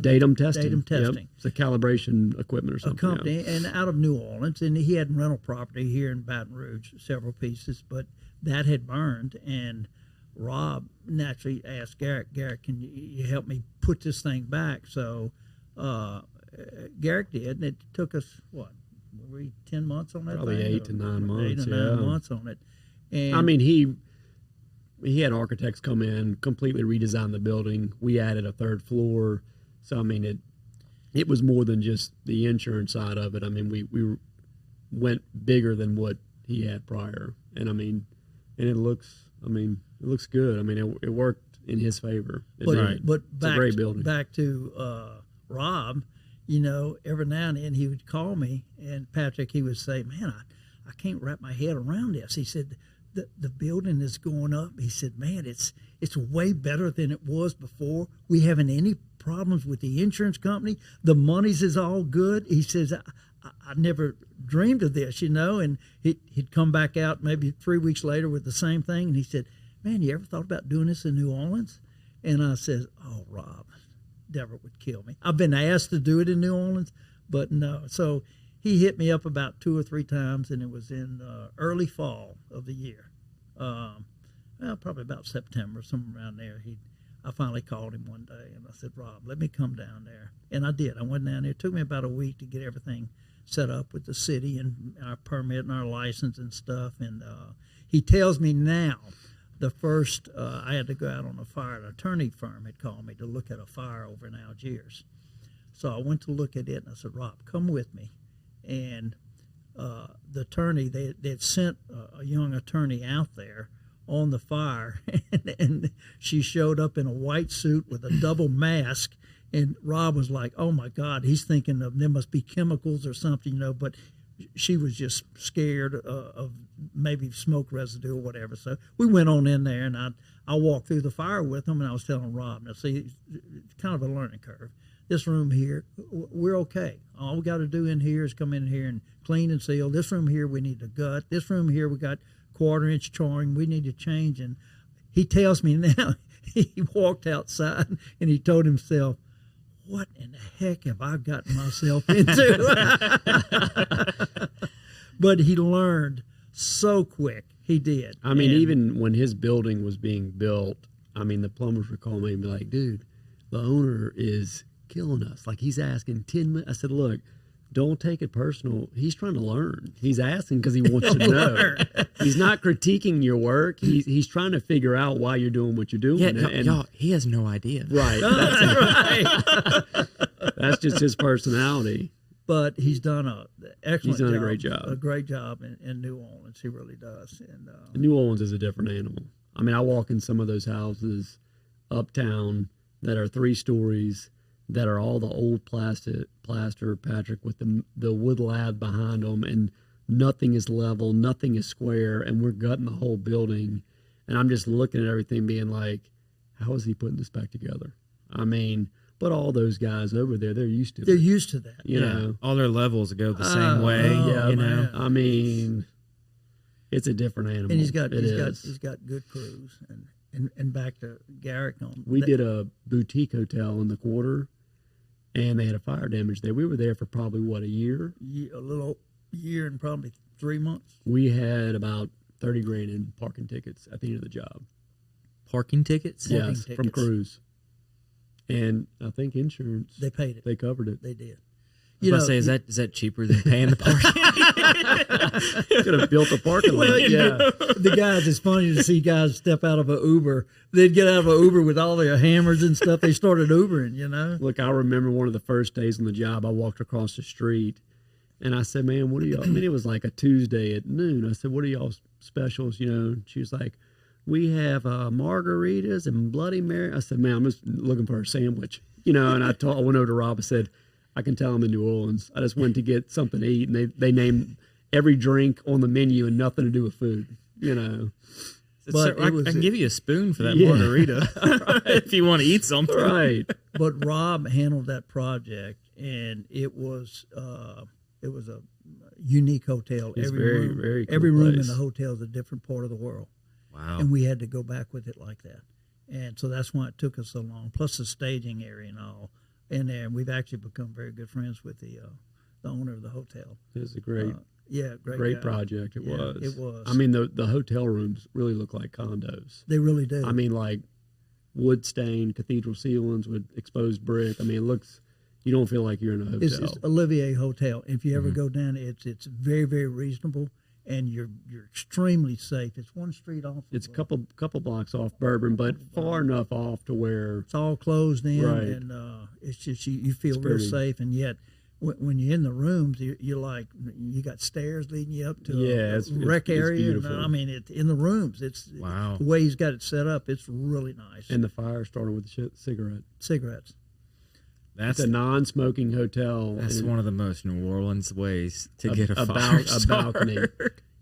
datum testing. Datum testing. Yep. It's a calibration equipment or A something. company, and out of New Orleans, and he had rental property here in Baton Rouge, several pieces, but that had burned, and Rob naturally asked Garic, can you help me put this thing back? So Garic did, and it took us, what, were we 10 months on that Probably thing? 8 to 9 months, 8 or 9 months on it. And I mean, he had architects come in, completely redesign the building. We added a third floor. So, I mean, it was more than just the insurance side of it. I mean, we went bigger than what he had prior. And, I mean, and it looks good. I mean, it worked in his favor. But It's a great building. Back to Rob, you know, every now and then he would call me, and Patrick, he would say, man, I can't wrap my head around this. He said, the building is going up. He said, man, it's way better than it was before. We haven't any problems with the insurance company. The monies is all good. He says, I never dreamed of this, you know, and he'd come back out maybe 3 weeks later with the same thing, and he said, man, you ever thought about doing this in New Orleans? And I said, oh, Rob, Deborah would kill me. I've been asked to do it in New Orleans, but no. So he hit me up about 2 or 3 times, and it was in early fall of the year. Well, probably about September, somewhere around there. I finally called him one day, and I said, Rob, let me come down there. And I did. I went down there. It took me about a week to get everything set up with the city and our permit and our license and stuff. And he tells me now, the first, I had to go out on a fire. An attorney firm had called me to look at a fire over in Algiers. So I went to look at it, and I said, Rob, come with me. And the attorney, they had sent a young attorney out there on the fire, and she showed up in a white suit with a double mask, and Rob was like, oh, my God, he's thinking of there must be chemicals or something, you know, but she was just scared of maybe smoke residue or whatever. So we went on in there, and I walked through the fire with him, and I was telling Rob, now, see, it's kind of a learning curve. This room here, we're okay. All we got to do in here is come in here and clean and seal. This room here, we need to gut. This room here, we got quarter-inch charring. We need to change. And he tells me now, he walked outside and he told himself, what in the heck have I gotten myself into? But he learned so quick. He did. I mean, even when his building was being built, I mean, the plumbers would call me and be like, dude, the owner is killing us. Like, he's asking 10 minutes. I said, look, don't take it personal. He's trying to learn. He's asking because he wants to know. He's not critiquing your work. He's trying to figure out why you're doing what you're doing. Yeah, y'all, he has no idea. Right. That's right. That's just his personality. But he's done an excellent job. He's done a great job. A great job in New Orleans. He really does. And New Orleans is a different animal. I mean, I walk in some of those houses uptown that are 3 stories, that are all the old plaster, Patrick, with the wood lab behind them, and nothing is level, nothing is square, and we're gutting the whole building. And I'm just looking at everything being like, how is he putting this back together? I mean, but all those guys over there, they're used to it. They're used to that. You know? All their levels go the same way. Oh, you know, man. I mean, it's a different animal. And he's got good crews. And back to Garic on. We did a boutique hotel in the Quarter, and they had a fire damage there. We were there for probably, what, a year? A little year and probably 3 months. We had about $30,000 in parking tickets at the end of the job. parking tickets. Yes, from Cruise. And I think insurance. They paid it. They covered it. They did. I was going to say, is that cheaper than paying the parking? Could have built a parking lot. Well, Yeah. The guys, it's funny to see guys step out of an Uber. They'd get out of an Uber with all their hammers and stuff. They started Ubering, you know. Look, I remember one of the first days on the job, I walked across the street, and I said, man, what are y'all, I mean, it was like a Tuesday at noon. I said, what are y'all specials, you know? And she was like, we have margaritas and Bloody Mary. I said, man, I'm just looking for a sandwich, you know. And I went over to Rob and said, I can tell I'm in New Orleans. I just went to get something to eat, and they named every drink on the menu and nothing to do with food, you know. But I can give you a spoon for that margarita if you want to eat something. Right. But Rob handled that project, and it was a unique hotel. It's every cool room in place. the hotel is a different part of the world. Wow. And we had to go back with it like that. And so that's why it took us so long, plus the staging area and all. in there, and we've actually become very good friends with the owner of the hotel. It was a great, great guy. project. It Yeah, was. it was. I mean, the hotel rooms really look like condos. They really do. I mean, like wood stained cathedral ceilings with exposed brick. I mean, it looks. You don't feel like you're in a hotel. It's Olivier Hotel. If you ever go down, it's very, very reasonable, and you're extremely safe. It's one street off. It's a couple blocks off Bourbon, but far enough off to where it's all closed in, Right. and it's just you feel It's real pretty. safe. And yet, when you're in the rooms, you're like you got stairs leading you up to a it's rec area. beautiful. And, I mean, in the rooms, it's Wow. the way he's got it set up. It's really nice. and the fire started with the cigarette. Cigarettes. It's That's a non-smoking hotel. that's and one of the most New Orleans ways to get a fire a balcony.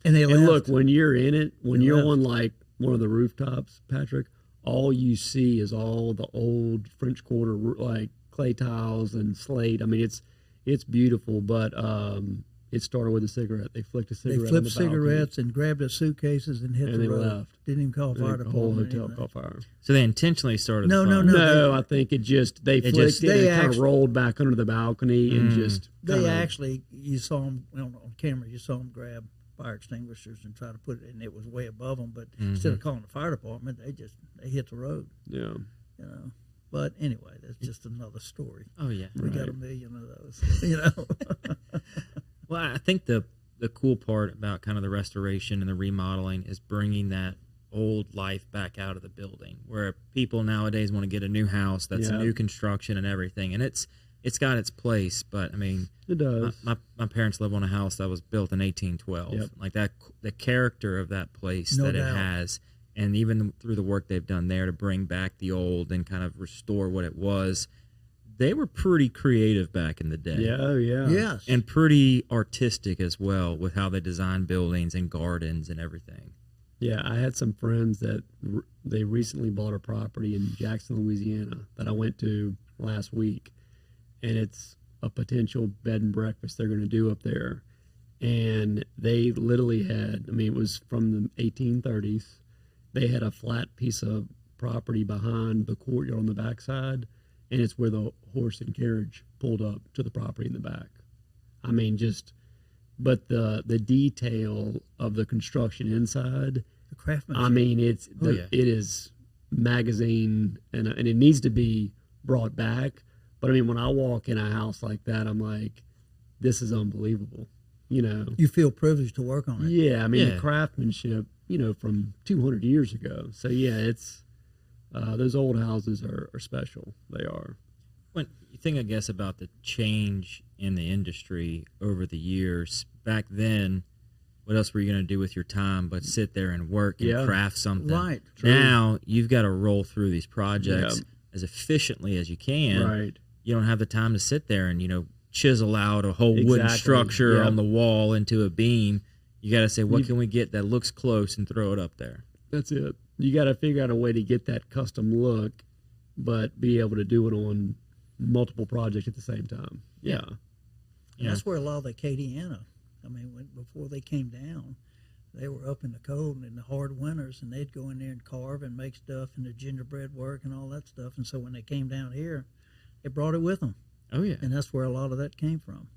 And they And left. look, when you're in it, when They you're left. on like one of the rooftops, Patrick, all you see is all the old French Quarter like clay tiles and slate. I mean, it's beautiful, but it started with a cigarette. They flicked a They cigarette. on flipped the balcony, cigarettes and grabbed their suitcases and hit and the they road. left. Didn't even call and fire the whole department. or hotel anything. caught fire. So they intentionally started. No, the no, fire. no. No, I think it just they flicked just- it they and kind of actually- rolled back under the balcony and just They kinda- actually, you saw them on camera. You saw them grab fire extinguishers and try to put it, and it was way above them. But instead of calling the fire department, they hit the road. yeah. You know. But anyway, that's just another story. Oh yeah. We got a million of those. You know. Well, I think the cool part about kind of the restoration and the remodeling is bringing that old life back out of the building, where people nowadays want to get a new house that's Yeah. new construction and everything, and it's got its place. But I mean, It does. my parents live on a house that was built in 1812. Yep. Like that, the character of that place No that doubt. it has, and even through the work they've done there to bring back the old and kind of restore what it was. They were pretty creative back in the day. Yeah, oh yeah. Yes. And pretty artistic as well with how they design buildings and gardens and everything. Yeah, I had some friends that they recently bought a property in Jackson, Louisiana that I went to last week, and it's a potential bed and breakfast they're going to do up there. And they literally had, I mean, it was from the 1830s. They had a flat piece of property behind the courtyard on the backside, and it's where the horse and carriage pulled up to the property in the back. I mean, but the detail of the construction inside, The craftsmanship. I mean, it yeah. is magazine, and it needs to be brought back. But I mean, when I walk in a house like that, I'm like, this is unbelievable. You know? You feel privileged to work on it. Yeah, I mean, Yeah. the craftsmanship, from 200 years ago. So yeah, it's those old houses are special. They are. When you think, I guess, about the change in the industry over the years, back then, what else were you going to do with your time but sit there and work and Yeah. craft something? Right. True. Now you've got to roll through these projects Yeah. as efficiently as you can. Right. You don't have the time to sit there and chisel out a whole wooden Exactly. structure Yeah. on the wall into a beam. You got to say, what You've- can we get that looks close and throw it up there? That's it. You got to figure out a way to get that custom look, but be able to do it on multiple projects at the same time. Yeah. And Yeah. that's where a lot of the Acadiana, I mean, before they came down, they were up in the cold and in the hard winters, and they'd go in there and carve and make stuff and the gingerbread work and all that stuff. And so when they came down here, they brought it with them, Oh, yeah. and that's where a lot of that came from.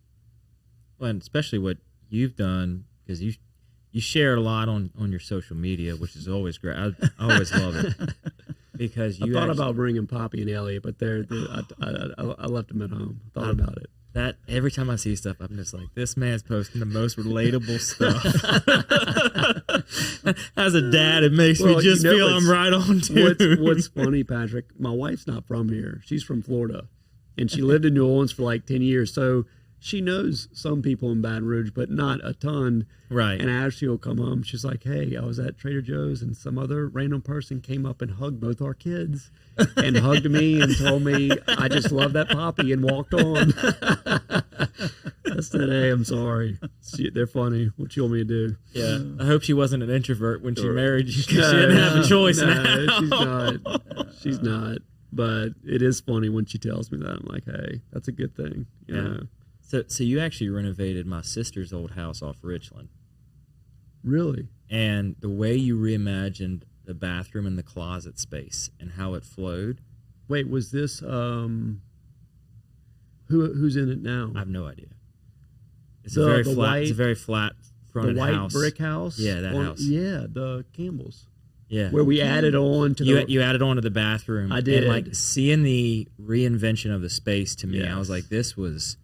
Well, and especially what you've done, because you share a lot on your social media, which is always great. I always love it because I you thought actually- about bringing Poppy and Elliot, but I left them at home. I thought about it. that every time I see stuff, I'm just like, this man's posting the most relatable stuff. As a dad, it makes me just feel I'm right on too. What's funny, Patrick, my wife's not from here. She's from Florida, and she lived in New Orleans for like 10 years. So she knows some people in Baton Rouge, but not a ton. Right. And as she'll come home, she's like, hey, I was at Trader Joe's, and some other random person came up and hugged both our kids and hugged me and told me, I just love that Poppy, and walked on. I said, hey, I'm sorry. They're funny. What you want me to do? Yeah. I hope she wasn't an introvert when she Or- married you because she didn't have a choice No, now. she's not. She's not. But it is funny when she tells me that. I'm like, hey, that's a good thing. You Yeah. know? So you actually renovated my sister's old house off Richland. Really? And the way you reimagined the bathroom and the closet space and how it flowed. Wait, was this Who's in it now? I have no idea. It's The- a very the flat. white- It's a very flat fronted the white house. brick house. Yeah, that house. Yeah, the Campbells. Yeah, Where we added on to you added on to the bathroom. I did. And like seeing the reinvention of the space to me, I was Yes. like, this was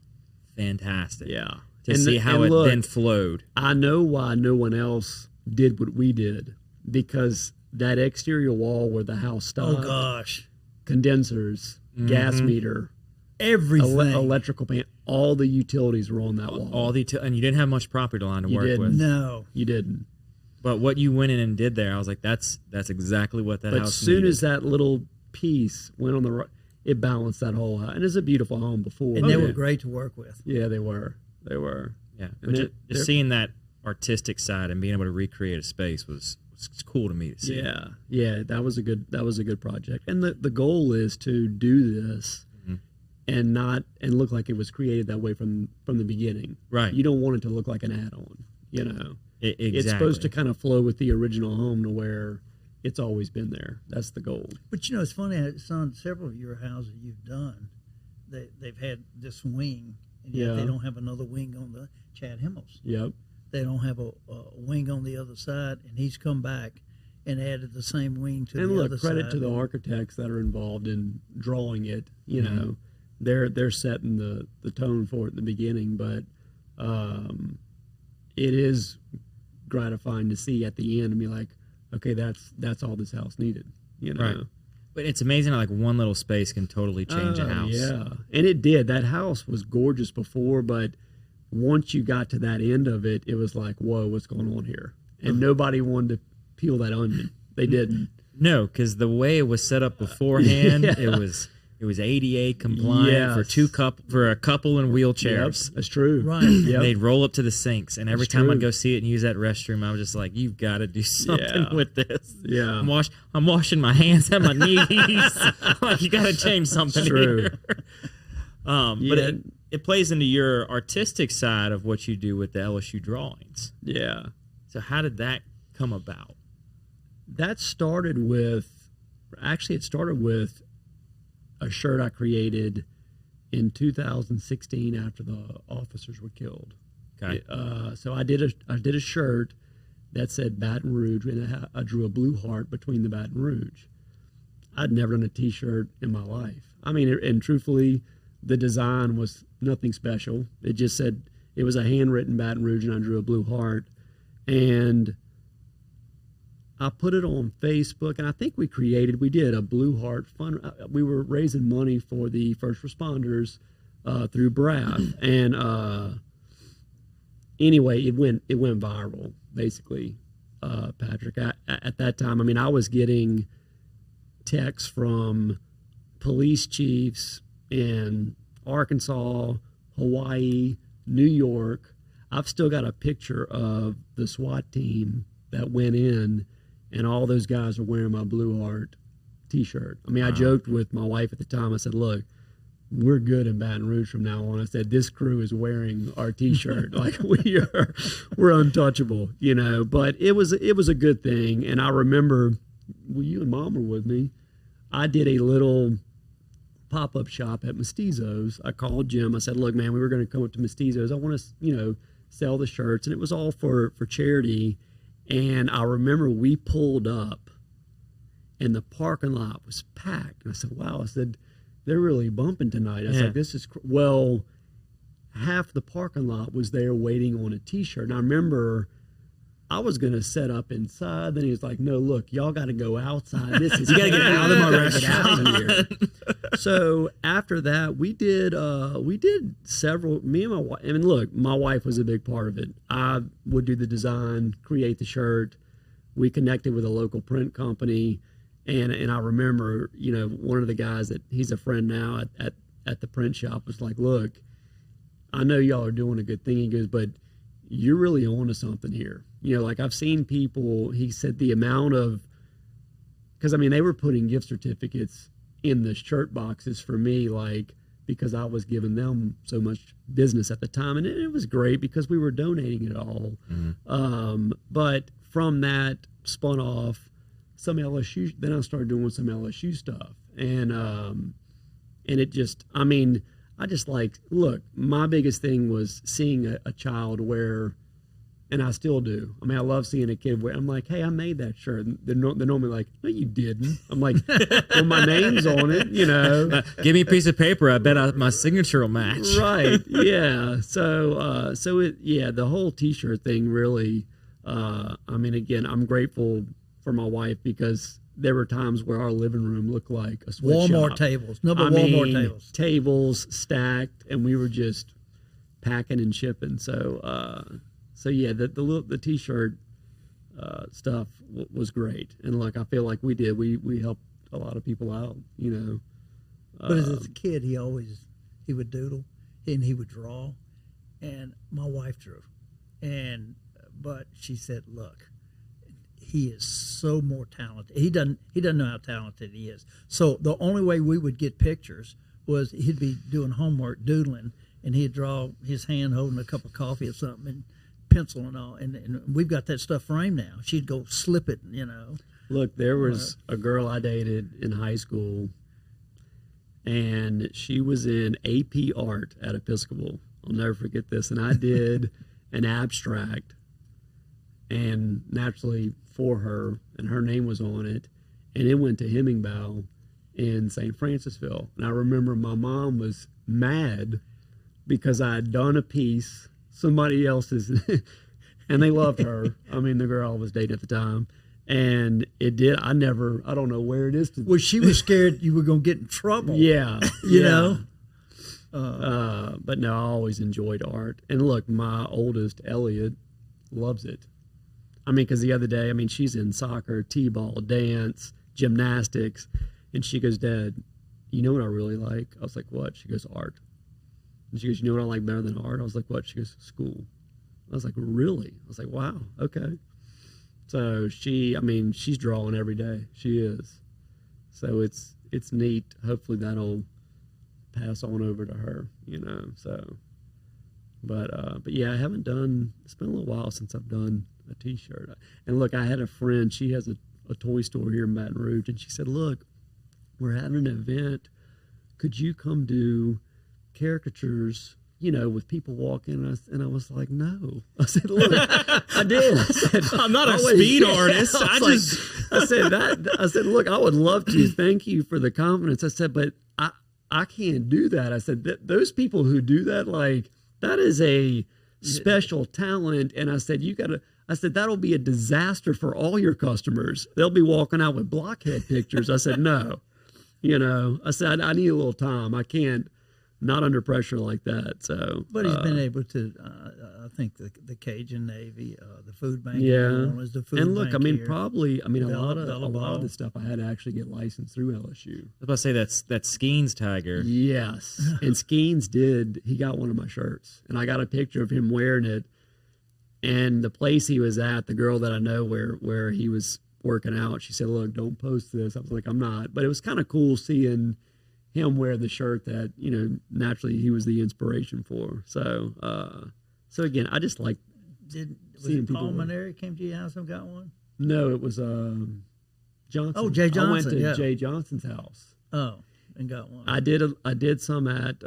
fantastic. Yeah. To And see how and it look, then flowed. I know why no one else did what we did, because that exterior wall where the house Oh stopped, gosh, condensers, gas meter, everything. electrical pan, all the utilities were on that wall. All the and you didn't have much property line to You work didn't. with. No, You didn't. But what you went in and did there, I was like, that's exactly what that But house as soon needed. as that little piece went on the right, it balanced that whole house. And it's a beautiful home before. and they were great to work with. Yeah, they were. They were. Yeah, And but they're- just seeing that artistic side and being able to recreate a space was cool to me to see. Yeah, that was a good project. And the goal is to do this and look like it was created that way from the beginning. Right. You don't want it to look like an add-on, you know. Exactly. It's supposed to kind of flow with the original home to where it's always been there. That's the goal. But it's funny. Son, several of your houses you've done, they've had this wing, and yet they Yeah. don't have another wing on the Chad Himmel's. Yep. They don't have a wing on the other side, and he's come back and added the same wing to And the look, other credit side. to the architects that are involved in drawing it. You know, they're setting the tone for it in the beginning, but it is gratifying to see at the end and be like, okay, that's all this house needed. You know. Right. But it's amazing how like one little space can totally change a house. Yeah, and it did. That house was gorgeous before, but once you got to that end of it, it was like, whoa, what's going on here? And nobody wanted to peel that onion. They didn't. No, because the way it was set up beforehand, it was ADA compliant for a couple in wheelchairs. Yep, that's true. Right. Yep. They'd roll up to the sinks, and every That's time true. I'd go see it and use that restroom, I was just like, "You've got to do something Yeah. with this." Yeah. I'm washing my hands and my knees. Like you got to change something true. here. But Yeah. it plays into your artistic side of what you do with the LSU drawings. Yeah. So how did that come about? That started with, it started with a shirt I created in 2016 after the officers were killed. Okay. So I did a shirt that said Baton Rouge, and I drew a blue heart between the Baton Rouge. I'd never done a T-shirt in my life. I mean, and truthfully, the design was nothing special. It just said, it was a handwritten Baton Rouge, and I drew a blue heart. And I put it on Facebook, and I think we did a Blue Heart fund. We were raising money for the first responders through BRAF, and anyway, it went viral basically. Patrick, at that time, I mean, I was getting texts from police chiefs in Arkansas, Hawaii, New York. I've still got a picture of the SWAT team that went in, and all those guys are wearing my Blue Heart T-shirt. I mean, I joked with my wife at the time. I said, look, we're good in Baton Rouge from now on. I said, this crew is wearing our T-shirt. Like we're untouchable, you know. But it was a good thing. And I remember, well, you and Mom were with me. I did a little pop-up shop at Mestizo's. I called Jim. I said, look, man, we were going to come up to Mestizo's. I want to, sell the shirts. And it was all for charity. And I remember we pulled up, and the parking lot was packed. And I said, wow. I said, they're really bumping tonight. I was like, this is, well, half the parking lot was there waiting on a T-shirt. And I remember I was going to set up inside. Then he was like, no, look, y'all got to go outside. This is, you got to get out of my restaurant here. So after that, we did several, me and my wife, I mean, look, my wife was a big part of it. I would do the design, create the shirt. We connected with a local print company. And I remember, one of the guys that he's a friend now at the print shop was like, look, I know y'all are doing a good thing. He goes, but you're really on to something here. Like I've seen people, he said the amount of, because I mean, they were putting gift certificates in the shirt boxes for me, like, because I was giving them so much business at the time. And it was great because we were donating it all. Mm-hmm. But from that spun off some LSU, then I started doing some LSU stuff. And it just, I mean, I just like, look, my biggest thing was seeing a child wear, and I still do. I mean, I love seeing a kid wear. I'm like, hey, I made that shirt. And they're normally like, no, you didn't. I'm like, well, my name's on it, you know. Give me a piece of paper. I bet my signature will match. Right. Yeah. So the whole T-shirt thing really. I mean, again, I'm grateful for my wife because there were times where our living room looked like a sweatshop. Walmart tables. Walmart tables. Tables stacked, and we were just packing and shipping. So yeah, the T-shirt stuff was great, and like I feel like we helped a lot of people out, you know. But as a kid, he would doodle and he would draw, and my wife drew, but she said, "Look, he is so more talented. He doesn't know how talented he is. So the only way we would get pictures was he'd be doing homework, doodling, and he'd draw his hand holding a cup of coffee or something, and pencil and all, and we've got that stuff framed now. She'd go slip it, you know." Look, there was a girl I dated in high school, and she was in AP art at Episcopal. I'll never forget this. And I did an abstract, and naturally for her, and her name was on it, and it went to Hemmingbow in St. Francisville. And I remember my mom was mad because I had done a piece somebody else's, and they loved her. I mean, the girl I was dating at the time, and it did. I don't know where it is. Well, she was scared you were going to get in trouble. Yeah, you know. But no, I always enjoyed art. And look, my oldest, Elliot, loves it. I mean, because the other day, I mean, she's in soccer, t-ball, dance, gymnastics, and she goes, "Dad, you know what I really like?" I was like, "What?" She goes, "Art." And she goes, "You know what I like better than art?" I was like, "What?" She goes, "School." I was like, "Really?" I was like, "Wow, okay." So she's drawing every day. She is. So it's neat. Hopefully that'll pass on over to her, you know. So, but yeah, I haven't done. It's been a little while since I've done a T-shirt. And look, I had a friend. She has a toy store here in Baton Rouge, and she said, "Look, we're having an event. Could you come do caricatures, you know, with people walking?" And I was like, "No." I said, "Look," I did. I said, "I'm not a speed artist." I said, "Look, I would love to. Thank you for the confidence." I said, "But I can't do that." I said, "Those people who do that, like, that is a special talent." And I said, I said, "That'll be a disaster for all your customers. They'll be walking out with blockhead pictures." I said, "No." You know, I said, I need a little time. I can't, not under pressure like that. So, but he's been able to. I think the Cajun Navy, the food bank. Yeah, the food and look, bank I mean, here. probably, I mean, a lot of Bellaball. the stuff I had to actually get licensed through LSU. I was about to say that Skeens tiger. Yes, and Skeens he got one of my shirts, and I got a picture of him wearing it. And the place he was at, the girl that I know where he was working out, she said, "Look, don't post this." I was like, "I'm not," but it was kind of cool seeing him wear the shirt that, you know, naturally he was the inspiration for. So, so again, I just like seeing people. Paul Maneri came to your house and got one? No, it was Johnson. Oh, Jay Johnson. I went to Jay Johnson's house. Oh, and got one. I did some at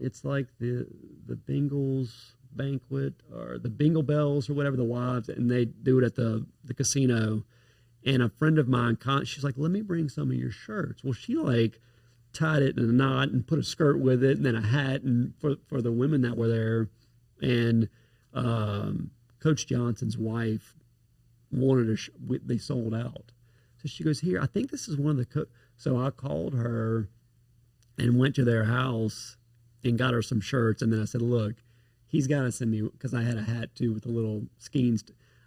it's like the Bengals banquet or the Bingle Bells or whatever, the wives, and they do it at the casino. And a friend of mine, she's like, "Let me bring some of your shirts." Well, she like tied it in a knot and put a skirt with it and then a hat and for the women that were there. And Coach Johnson's wife wanted they sold out. So she goes, "Here, I think this is one of the so I called her and went to their house and got her some shirts. And then I said, "Look, he's got to send me," because I had a hat too with the little Skeens.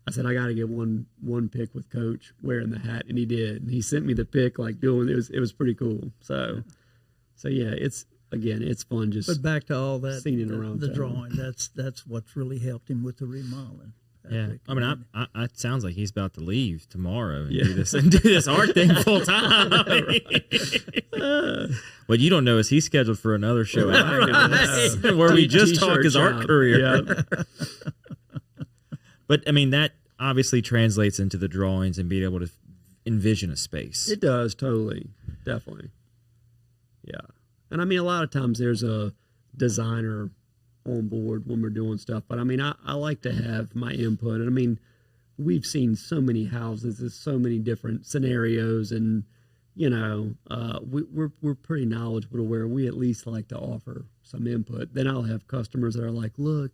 I said, "I got to get one pic with Coach wearing the hat," and he did. And he sent me the pic, like doing it was pretty cool. So yeah, it's fun just. But back to all that, seeing it around the town. drawing. That's what's really helped him with the remodeling. Yeah, I mean, it sounds like he's about to leave tomorrow and Yeah. do this art thing full time. What you don't know is he's scheduled for another show after this, where we just talk his art career. Yeah. But I mean, that obviously translates into the drawings and being able to envision a space. It does, totally, definitely. Yeah, and I mean, a lot of times there's a designer on board when we're doing stuff. But I mean, I like to have my input. And I mean, we've seen so many houses, there's so many different scenarios, and we're pretty knowledgeable to where we at least like to offer some input. Then I'll have customers that are like, look,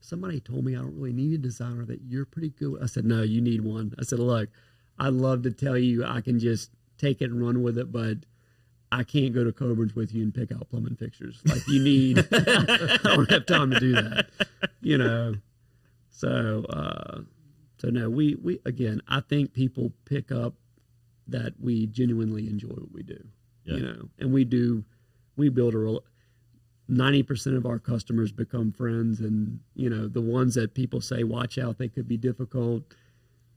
somebody told me I don't really need a designer, that you're pretty good. I said, no, you need one. I said, look, I'd love to tell you I can just take it and run with it, but I can't go to Coburn's with you and pick out plumbing fixtures like you need. I don't have time to do that, So no, we again, I think people pick up that we genuinely enjoy what we do, and we build 90% of our customers become friends, and the ones that people say, watch out, they could be difficult.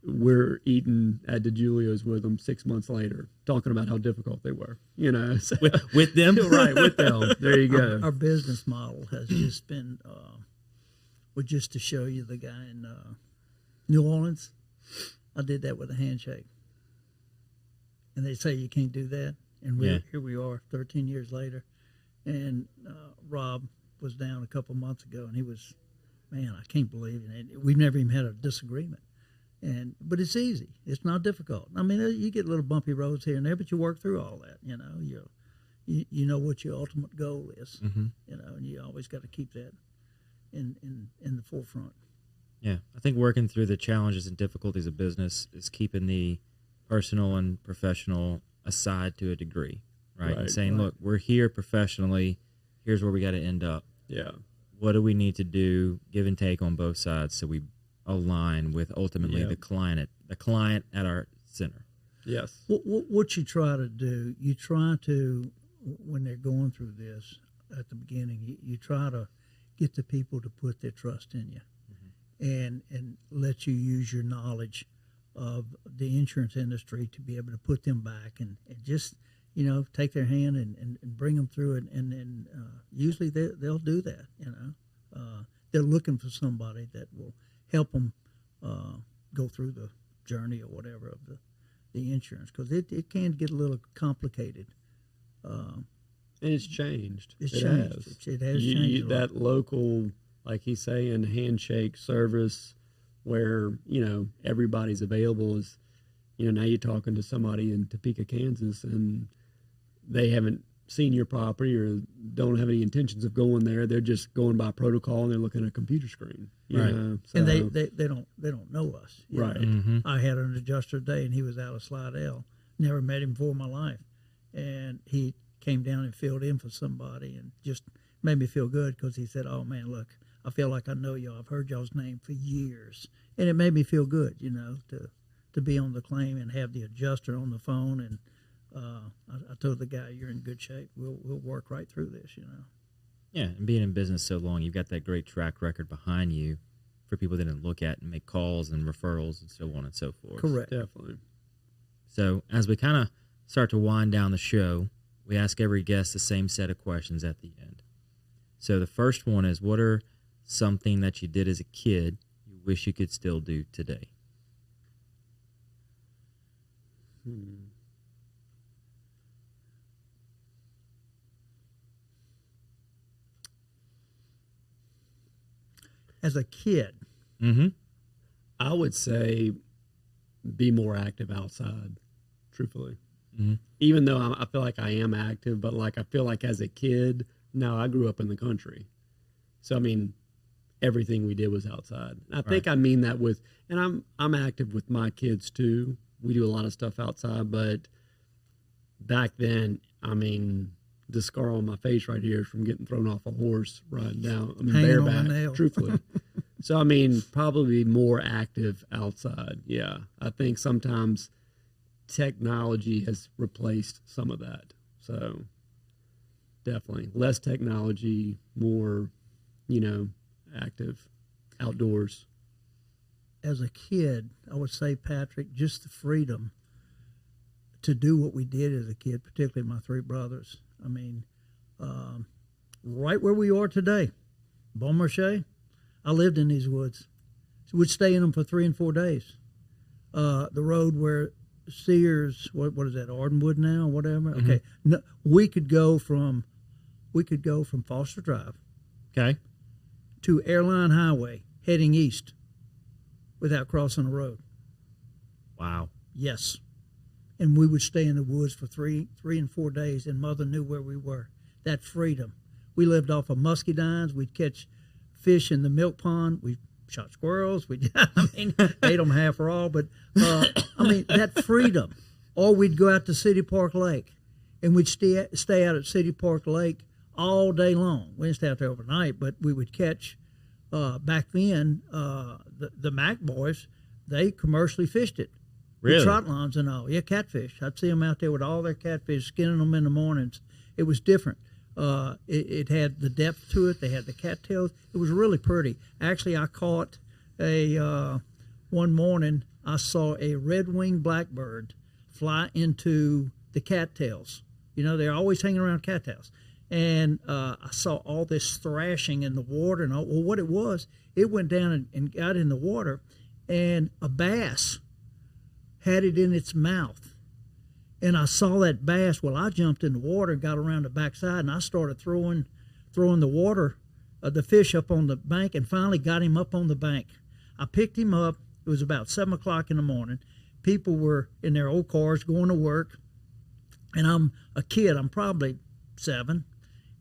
We're eating at DeGiulio's with them 6 months later, talking about how difficult they were, so, with them, right? With them. There you go. Our business model has just been, just to show you the guy in New Orleans. I did that with a handshake, and they say you can't do that, and here we are, 13 years later, and Rob was down a couple months ago, and he was, man, I can't believe it. We've never even had a disagreement. But it's easy. It's not difficult. I mean, you get little bumpy roads here and there, but you work through all that. You know what your ultimate goal is. And you always got to keep that in the forefront. Yeah, I think working through the challenges and difficulties of business is keeping the personal and professional aside to a degree, right? And saying, look, we're here professionally. Here's where we got to end up. Yeah. What do we need to do? Give and take on both sides so we align with ultimately the client at our center. Yes. What you try to do, you try to, when they're going through this at the beginning, you try to get the people to put their trust in you, and let you use your knowledge of the insurance industry to be able to put them back and just take their hand and bring them through it, and then usually they'll do that. They're looking for somebody that will help them go through the journey or whatever of the insurance, because it can get a little complicated. And it's changed. It has changed. That local, like he's saying, handshake service where, everybody's available is, now you're talking to somebody in Topeka, Kansas, and they haven't seen your property or don't have any intentions of going there. They're just going by protocol, and they're looking at a computer screen. Right. So, and they don't know us. Right. I had an adjuster today, and he was out of Slidell. Never met him before in my life, and he came down and filled in for somebody, and just made me feel good, because he said, "Oh man, look, I feel like I know y'all. I've heard y'all's name for years," and it made me feel good, to be on the claim and have the adjuster on the phone. And I told the guy, "You're in good shape. We'll work right through this." Yeah, and being in business so long, you've got that great track record behind you for people that didn't look at and make calls and referrals and so on and so forth. Correct. Definitely. So as we kind of start to wind down the show, we ask every guest the same set of questions at the end. So the first one is, what are something that you did as a kid you wish you could still do today? As a kid, I would say be more active outside, truthfully. Even though I feel like I am active, but I feel like as a kid, now I grew up in the country. So, I mean, everything we did was outside. I think I mean that and I'm active with my kids too. We do a lot of stuff outside, but back then, I mean, the scar on my face right here is from getting thrown off a horse riding down. I mean, hanging bareback, on a nail. truthfully. So, I mean, probably more active outside. Yeah. I think sometimes technology has replaced some of that. So, definitely less technology, more, active outdoors. As a kid, I would say, Patrick, just the freedom to do what we did as a kid, particularly my three brothers. I mean, right where we are today, Bon Marché, I lived in these woods. So we'd stay in them for 3 and 4 days. The road where Sears, what is that, Ardenwood now, whatever? Okay, no, we could we could go from Foster Drive Okay. to Airline Highway heading east without crossing the road. Wow. Yes. And we would stay in the woods for 3 and 4 days, and Mother knew where we were. That freedom. We lived off of muscadines. We'd catch fish in the milk pond. We shot squirrels. We, ate them half raw. But, that freedom. Or we'd go out to City Park Lake, and we'd stay out at City Park Lake all day long. We didn't stay out there overnight, but we would catch, back then, the Mac boys, they commercially fished it. Really? With trot lines and all. Yeah, catfish. I'd see them out there with all their catfish, skinning them in the mornings. It was different. It had the depth to it. They had the cattails. It was really pretty. Actually, I caught one morning, I saw a red-winged blackbird fly into the cattails. They're always hanging around cattails. And I saw all this thrashing in the water. And well, what it was, it went down and got in the water, and a bass had it in its mouth. And I saw that bass. Well, I jumped in the water and got around the backside, and I started throwing the water, the fish up on the bank, and finally got him up on the bank. I picked him up. It was about 7 o'clock in the morning. People were in their old cars going to work, and I'm a kid. I'm probably 7,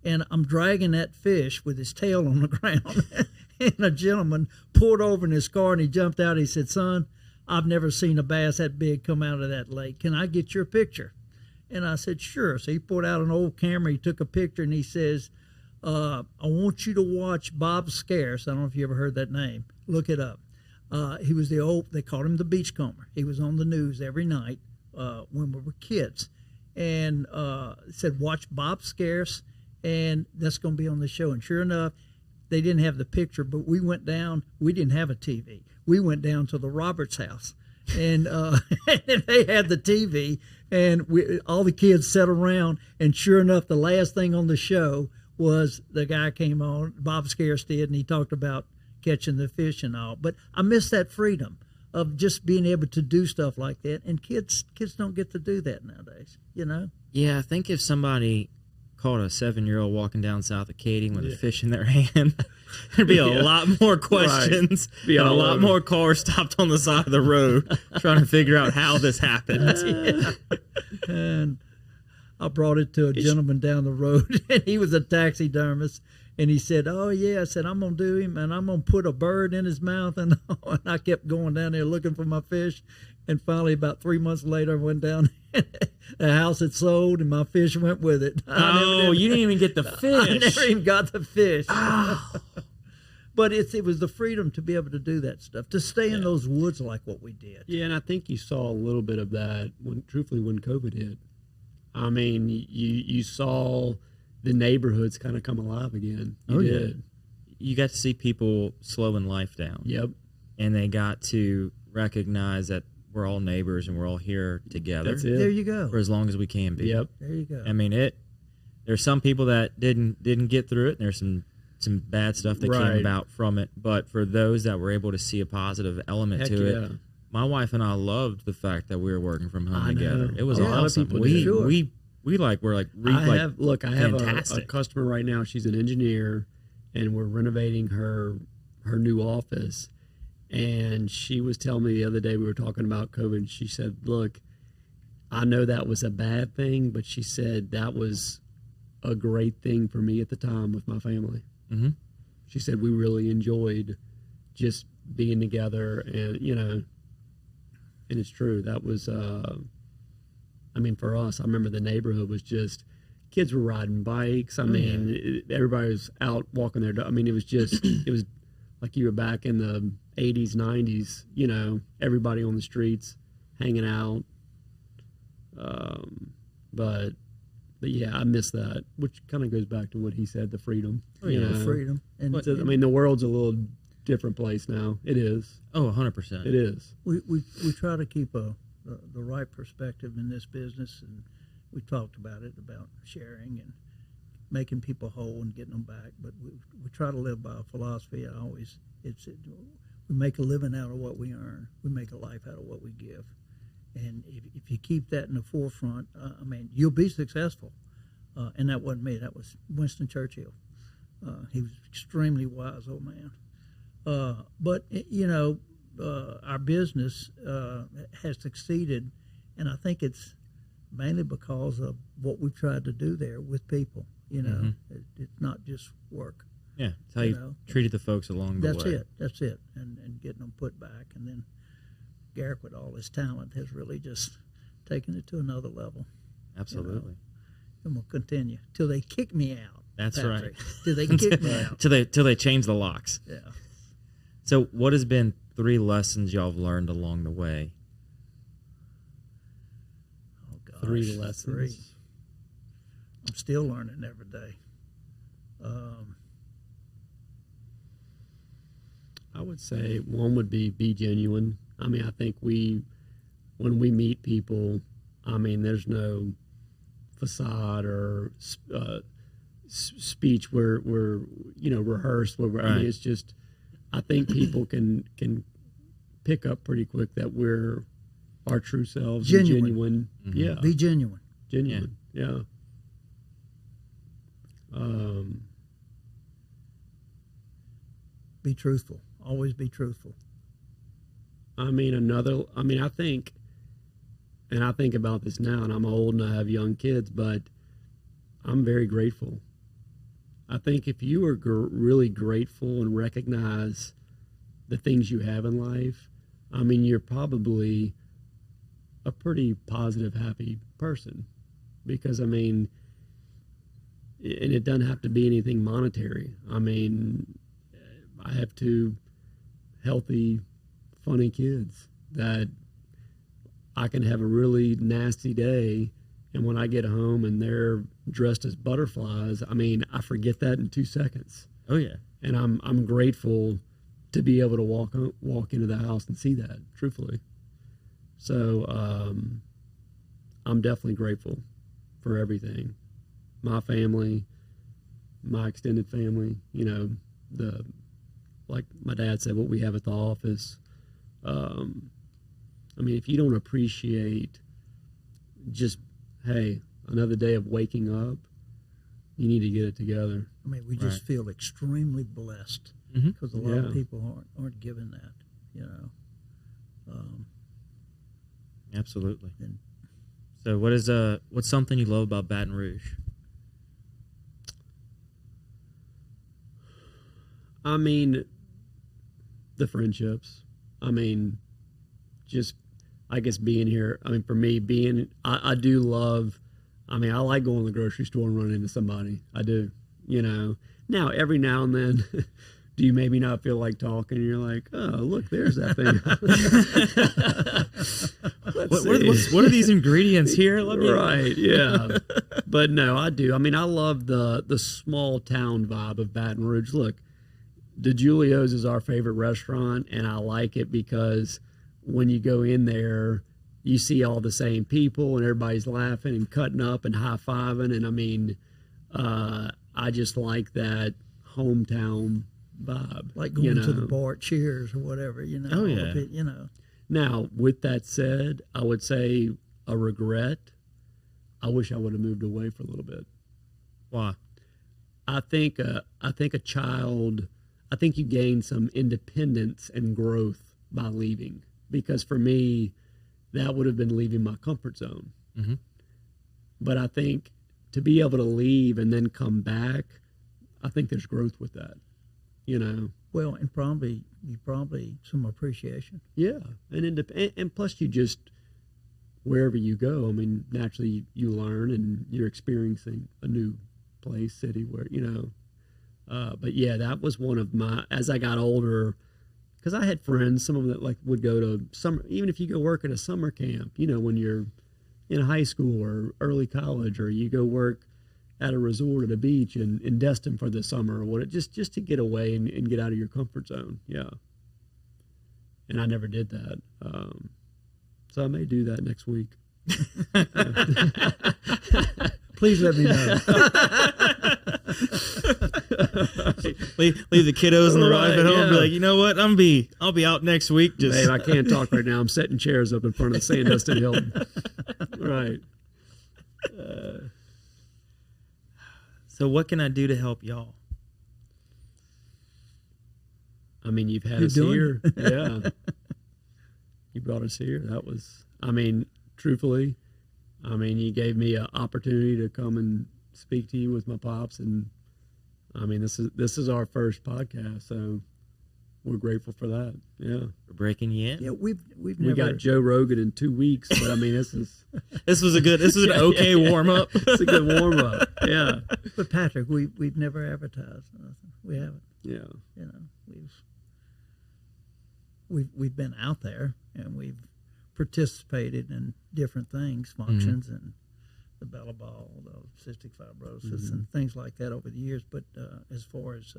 and I'm dragging that fish with his tail on the ground. And a gentleman pulled over in his car, and he jumped out. He said, "Son, I've never seen a bass that big come out of that lake. Can I get your picture?" And I said, "Sure." So he pulled out an old camera. He took a picture, and he says, "I want you to watch Bob Scarce." I don't know if you ever heard that name. Look it up. He was they called him the beachcomber. He was on the news every night when we were kids. And said, "Watch Bob Scarce, and that's going to be on the show." And sure enough, they didn't have the picture, but we went down. We didn't have a TV. We went down to the Roberts house, and they had the TV, and all the kids sat around, and sure enough, the last thing on the show was the guy came on, Bob Scarce did, and he talked about catching the fish and all. But I miss that freedom of just being able to do stuff like that, and kids don't get to do that nowadays, Yeah, I think if somebody caught a 7-year-old walking down South Acadian with a fish in their hand, there'd be a lot more questions. Right. Be and a all lot over. more cars stopped on the side of the road trying to figure out how this happened. And I brought it to a gentleman down the road, and he was a taxidermist. And he said, "Oh, yeah." I said, "I'm going to do him, and I'm going to put a bird in his mouth." And I kept going down there looking for my fish. And finally, about 3 months later, I went down. The house had sold, and my fish went with it. You didn't even get the fish. I never even got the fish. Oh. But it was the freedom to be able to do that stuff, to stay in those woods like what we did. Yeah, and I think you saw a little bit of that when COVID hit. I mean, you saw the neighborhoods kind of come alive again. You did. You got to see people slowing life down. Yep. And they got to recognize that we're all neighbors and we're all here together. That's it. There you go. For as long as we can be. Yep. There you go. I mean, there's some people that didn't get through it, and there's some bad stuff that came about from it. But for those that were able to see a positive element to it, my wife and I loved the fact that we were working from home together. It was A lot of awesome. people We do. we like we're like I have a fantastic. customer right now. She's an engineer, and we're renovating her new office. And she was telling me the other day, we were talking about COVID, and she said, "Look, I know that was a bad thing, but," she said, "that was a great thing for me at the time with my family." Mm-hmm. She said, "We really enjoyed just being together," and and it's true. That was, for us, I remember the neighborhood was just, kids were riding bikes. Everybody was out walking their dog. It was just, it was like you were back in the 80s, 90s, everybody on the streets hanging out. But yeah, I miss that, which kind of goes back to what he said, the freedom. The freedom. And the world's a little different place now. It is. Oh, 100%. It is. we try to keep the right perspective in this business, and we talked about it, about sharing and making people whole and getting them back. But we try to live by a philosophy. We make a living out of what we earn. We make a life out of what we give. And if you keep that in the forefront, you'll be successful. And that wasn't me. That was Winston Churchill. He was extremely wise old man. But our business has succeeded, and I think it's mainly because of what we've tried to do there with people. It's not just work. Yeah, it's how you treated the folks along the way. That's it. And getting them put back. And then Garic, with all his talent, has really just taken it to another level. Absolutely. And we'll continue till they kick me out. That's Patrick. right. Till they kick me out. Till they change the locks. Yeah. So what has been 3 lessons y'all have learned along the way? Oh, gosh. 3 lessons. 3. I'm still learning every day. I would say one would be genuine. I mean, I think when we meet people, I mean, there's no facade or speech where we're rehearsed. Where I mean, it's just, I think people can pick up pretty quick that we're our true selves. Genuine. Mm-hmm. Yeah. Be genuine. Genuine. Yeah. Be truthful. Always be truthful. I think, and I think about this now, and I'm old and I have young kids, but I'm very grateful. I think if you are really grateful and recognize the things you have in life, I mean, you're probably a pretty positive, happy person. Because, I mean, and it doesn't have to be anything monetary. I mean, I have 2 healthy, funny kids that I can have a really nasty day, and when I get home and they're dressed as butterflies, I mean, I forget that in 2 seconds. Oh yeah. And I'm grateful to be able to walk into the house and see that, truthfully. So I'm definitely grateful for everything. My family, my extended family, like my dad said, what we have at the office. I mean, if you don't appreciate just, hey, another day of waking up, you need to get it together. I mean, we just feel extremely blessed because a lot of people aren't given that, Absolutely. So what's something you love about Baton Rouge? I mean, the friendships. I mean, just, I guess being here, I mean, for me, I do love, I mean, I like going to the grocery store and running into somebody. I do, Now, every now and then, do you maybe not feel like talking? And you're like, oh, look, there's that thing. What are these ingredients here? Right, yeah. But no, I do. I mean, I love the small town vibe of Baton Rouge. Look, DeGiulio's is our favorite restaurant, and I like it because when you go in there, you see all the same people, and everybody's laughing and cutting up and high-fiving, and I mean, I just like that hometown vibe. Like going to the bar at Cheers or whatever, Oh, yeah. Now, with that said, I would say a regret. I wish I would have moved away for a little bit. Why? I think a child, I think you gain some independence and growth by leaving. Because for me, that would have been leaving my comfort zone. Mm-hmm. But I think to be able to leave and then come back, I think there's growth with that. Well, and probably some appreciation. Yeah, and plus you just, wherever you go, I mean, naturally you learn and you're experiencing a new place, city where, but yeah, that was one of my, as I got older, because I had friends, some of them that like would go to summer, even if you go work at a summer camp, when you're in high school or early college, or you go work at a resort at a beach in Destin for the summer, or what, just to get away and get out of your comfort zone. Yeah. And I never did that. So I may do that next week. Please let me know. leave the kiddos and the wife at home. Yeah. Be like, you know what? I'll be out next week. Just Babe, I can't talk right now. I'm setting chairs up in front of Sandusky Hilton. Right. So what can I do to help y'all? I mean, you've had You're us doing here. Yeah. You brought us here. That was, I mean, truthfully, I mean, you gave me an opportunity to come and speak to you with my pops. And I mean, this is our first podcast. So we're grateful for that. Yeah. For breaking you in? Yeah, we've We never got Joe Rogan in 2 weeks, but I mean, this was an okay warm up. it's a good warm up. Yeah. But Patrick, we've never advertised nothing. We haven't. Yeah. You know, we've been out there and we've participated in different things, functions, and the Bella Ball, the cystic fibrosis, and things like that over the years. But as far as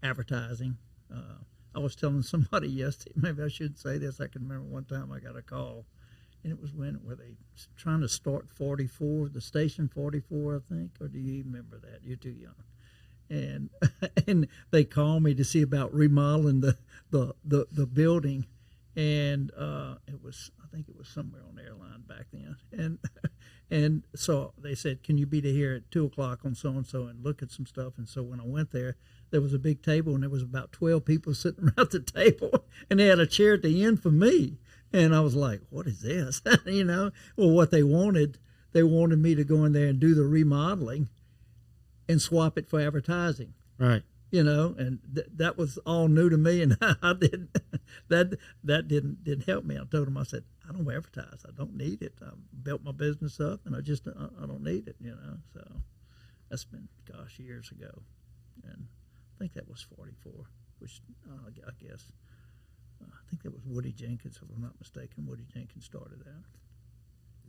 advertising, I was telling somebody yesterday, maybe I shouldn't say this. I can remember one time I got a call, and it was were they trying to start 44, the station 44, I think, or do you even remember that? You're too young. And and they called me to see about remodeling the building, and I think it was somewhere on the airline back then, and so they said, can you be here at 2:00 on so and so and look at some stuff? And so when I went there was a big table, and there was about 12 people sitting around the table, and they had a chair at the end for me, and I was like, what is this? You know, well, what they wanted me to go in there and do the remodeling and swap it for advertising. Right. You know, and that was all new to me, and I didn't. That didn't help me. I told him, I said, I don't advertise. I don't need it. I built my business up, and I don't need it. You know, so that's been years ago, and I think that was 44, which I guess I think that was Woody Jenkins, if I'm not mistaken. Woody Jenkins started that.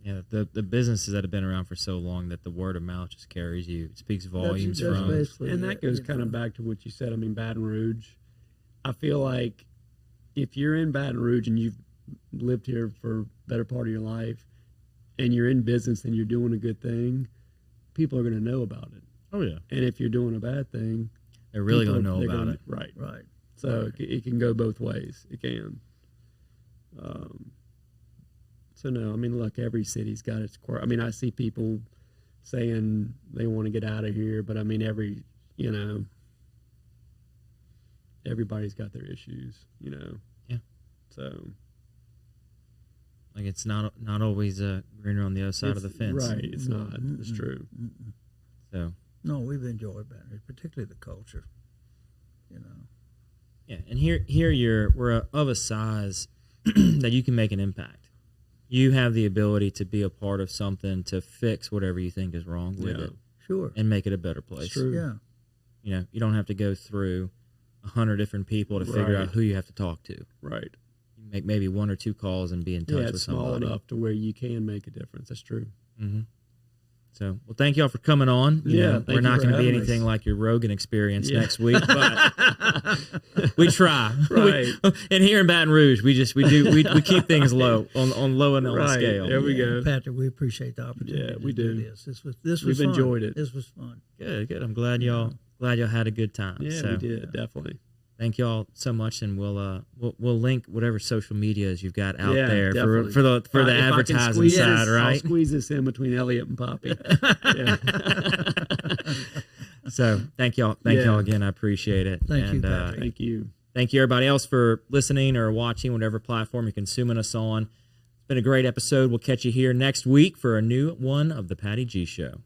Yeah, the businesses that have been around for so long that the word of mouth just carries you. It speaks volumes That's from. basically And it, that goes you kind know. of back to what you said. I mean, Baton Rouge. I feel like if you're in Baton Rouge and you've lived here for a better part of your life, and you're in business and you're doing a good thing, people are going to know about it. Oh yeah, And if you're doing a bad thing, they're really going to know they're about gonna- it. Right. Right. So it can go both ways. It can. So no, I mean, look, every city's got its quirk. I mean, I see people saying they want to get out of here, but I mean, everybody's got their issues, you know. Yeah. So Like it's not always greener on the other side of the fence. right? It's not. It's true. So No, we've enjoyed Baton Rouge, particularly the culture. You know. yeah, and here we're of a size that you can make an impact. You have the ability to be a part of something to fix whatever you think is wrong with Yeah. it Sure. and make it a better place. It's true. Yeah. You know, you don't have to go through 100 different people to figure Right. out who you have to talk to. Right. You make maybe 1 or 2 calls and be in touch Yeah, with it's small somebody. enough to where you can make a difference. That's true. Mm-hmm. So, well, thank y'all for coming on. You Yeah, know, thank we're you not for going to be having anything us. like your Rogan experience Yeah. next week, but we try. Right. And here in Baton Rouge, we keep things low on low and on the Right. scale. There we go. Patrick, we appreciate the opportunity. Yeah, to we do. this. This was We've fun. enjoyed it. This was fun. Good. I'm glad y'all had a good time. Yeah, So, we did definitely. thank y'all so much, and we'll link whatever social medias you've got out Yeah, there definitely. for the If I can advertising squeeze side, this, right? I'll squeeze this in between Elliot and Poppy. Yeah. So thank y'all again. I appreciate it. Thank you, And, Patrick. Thank you. thank you everybody else for listening or watching, whatever platform you're consuming us on. It's been a great episode. We'll catch you here next week for a new one of the Patty G Show.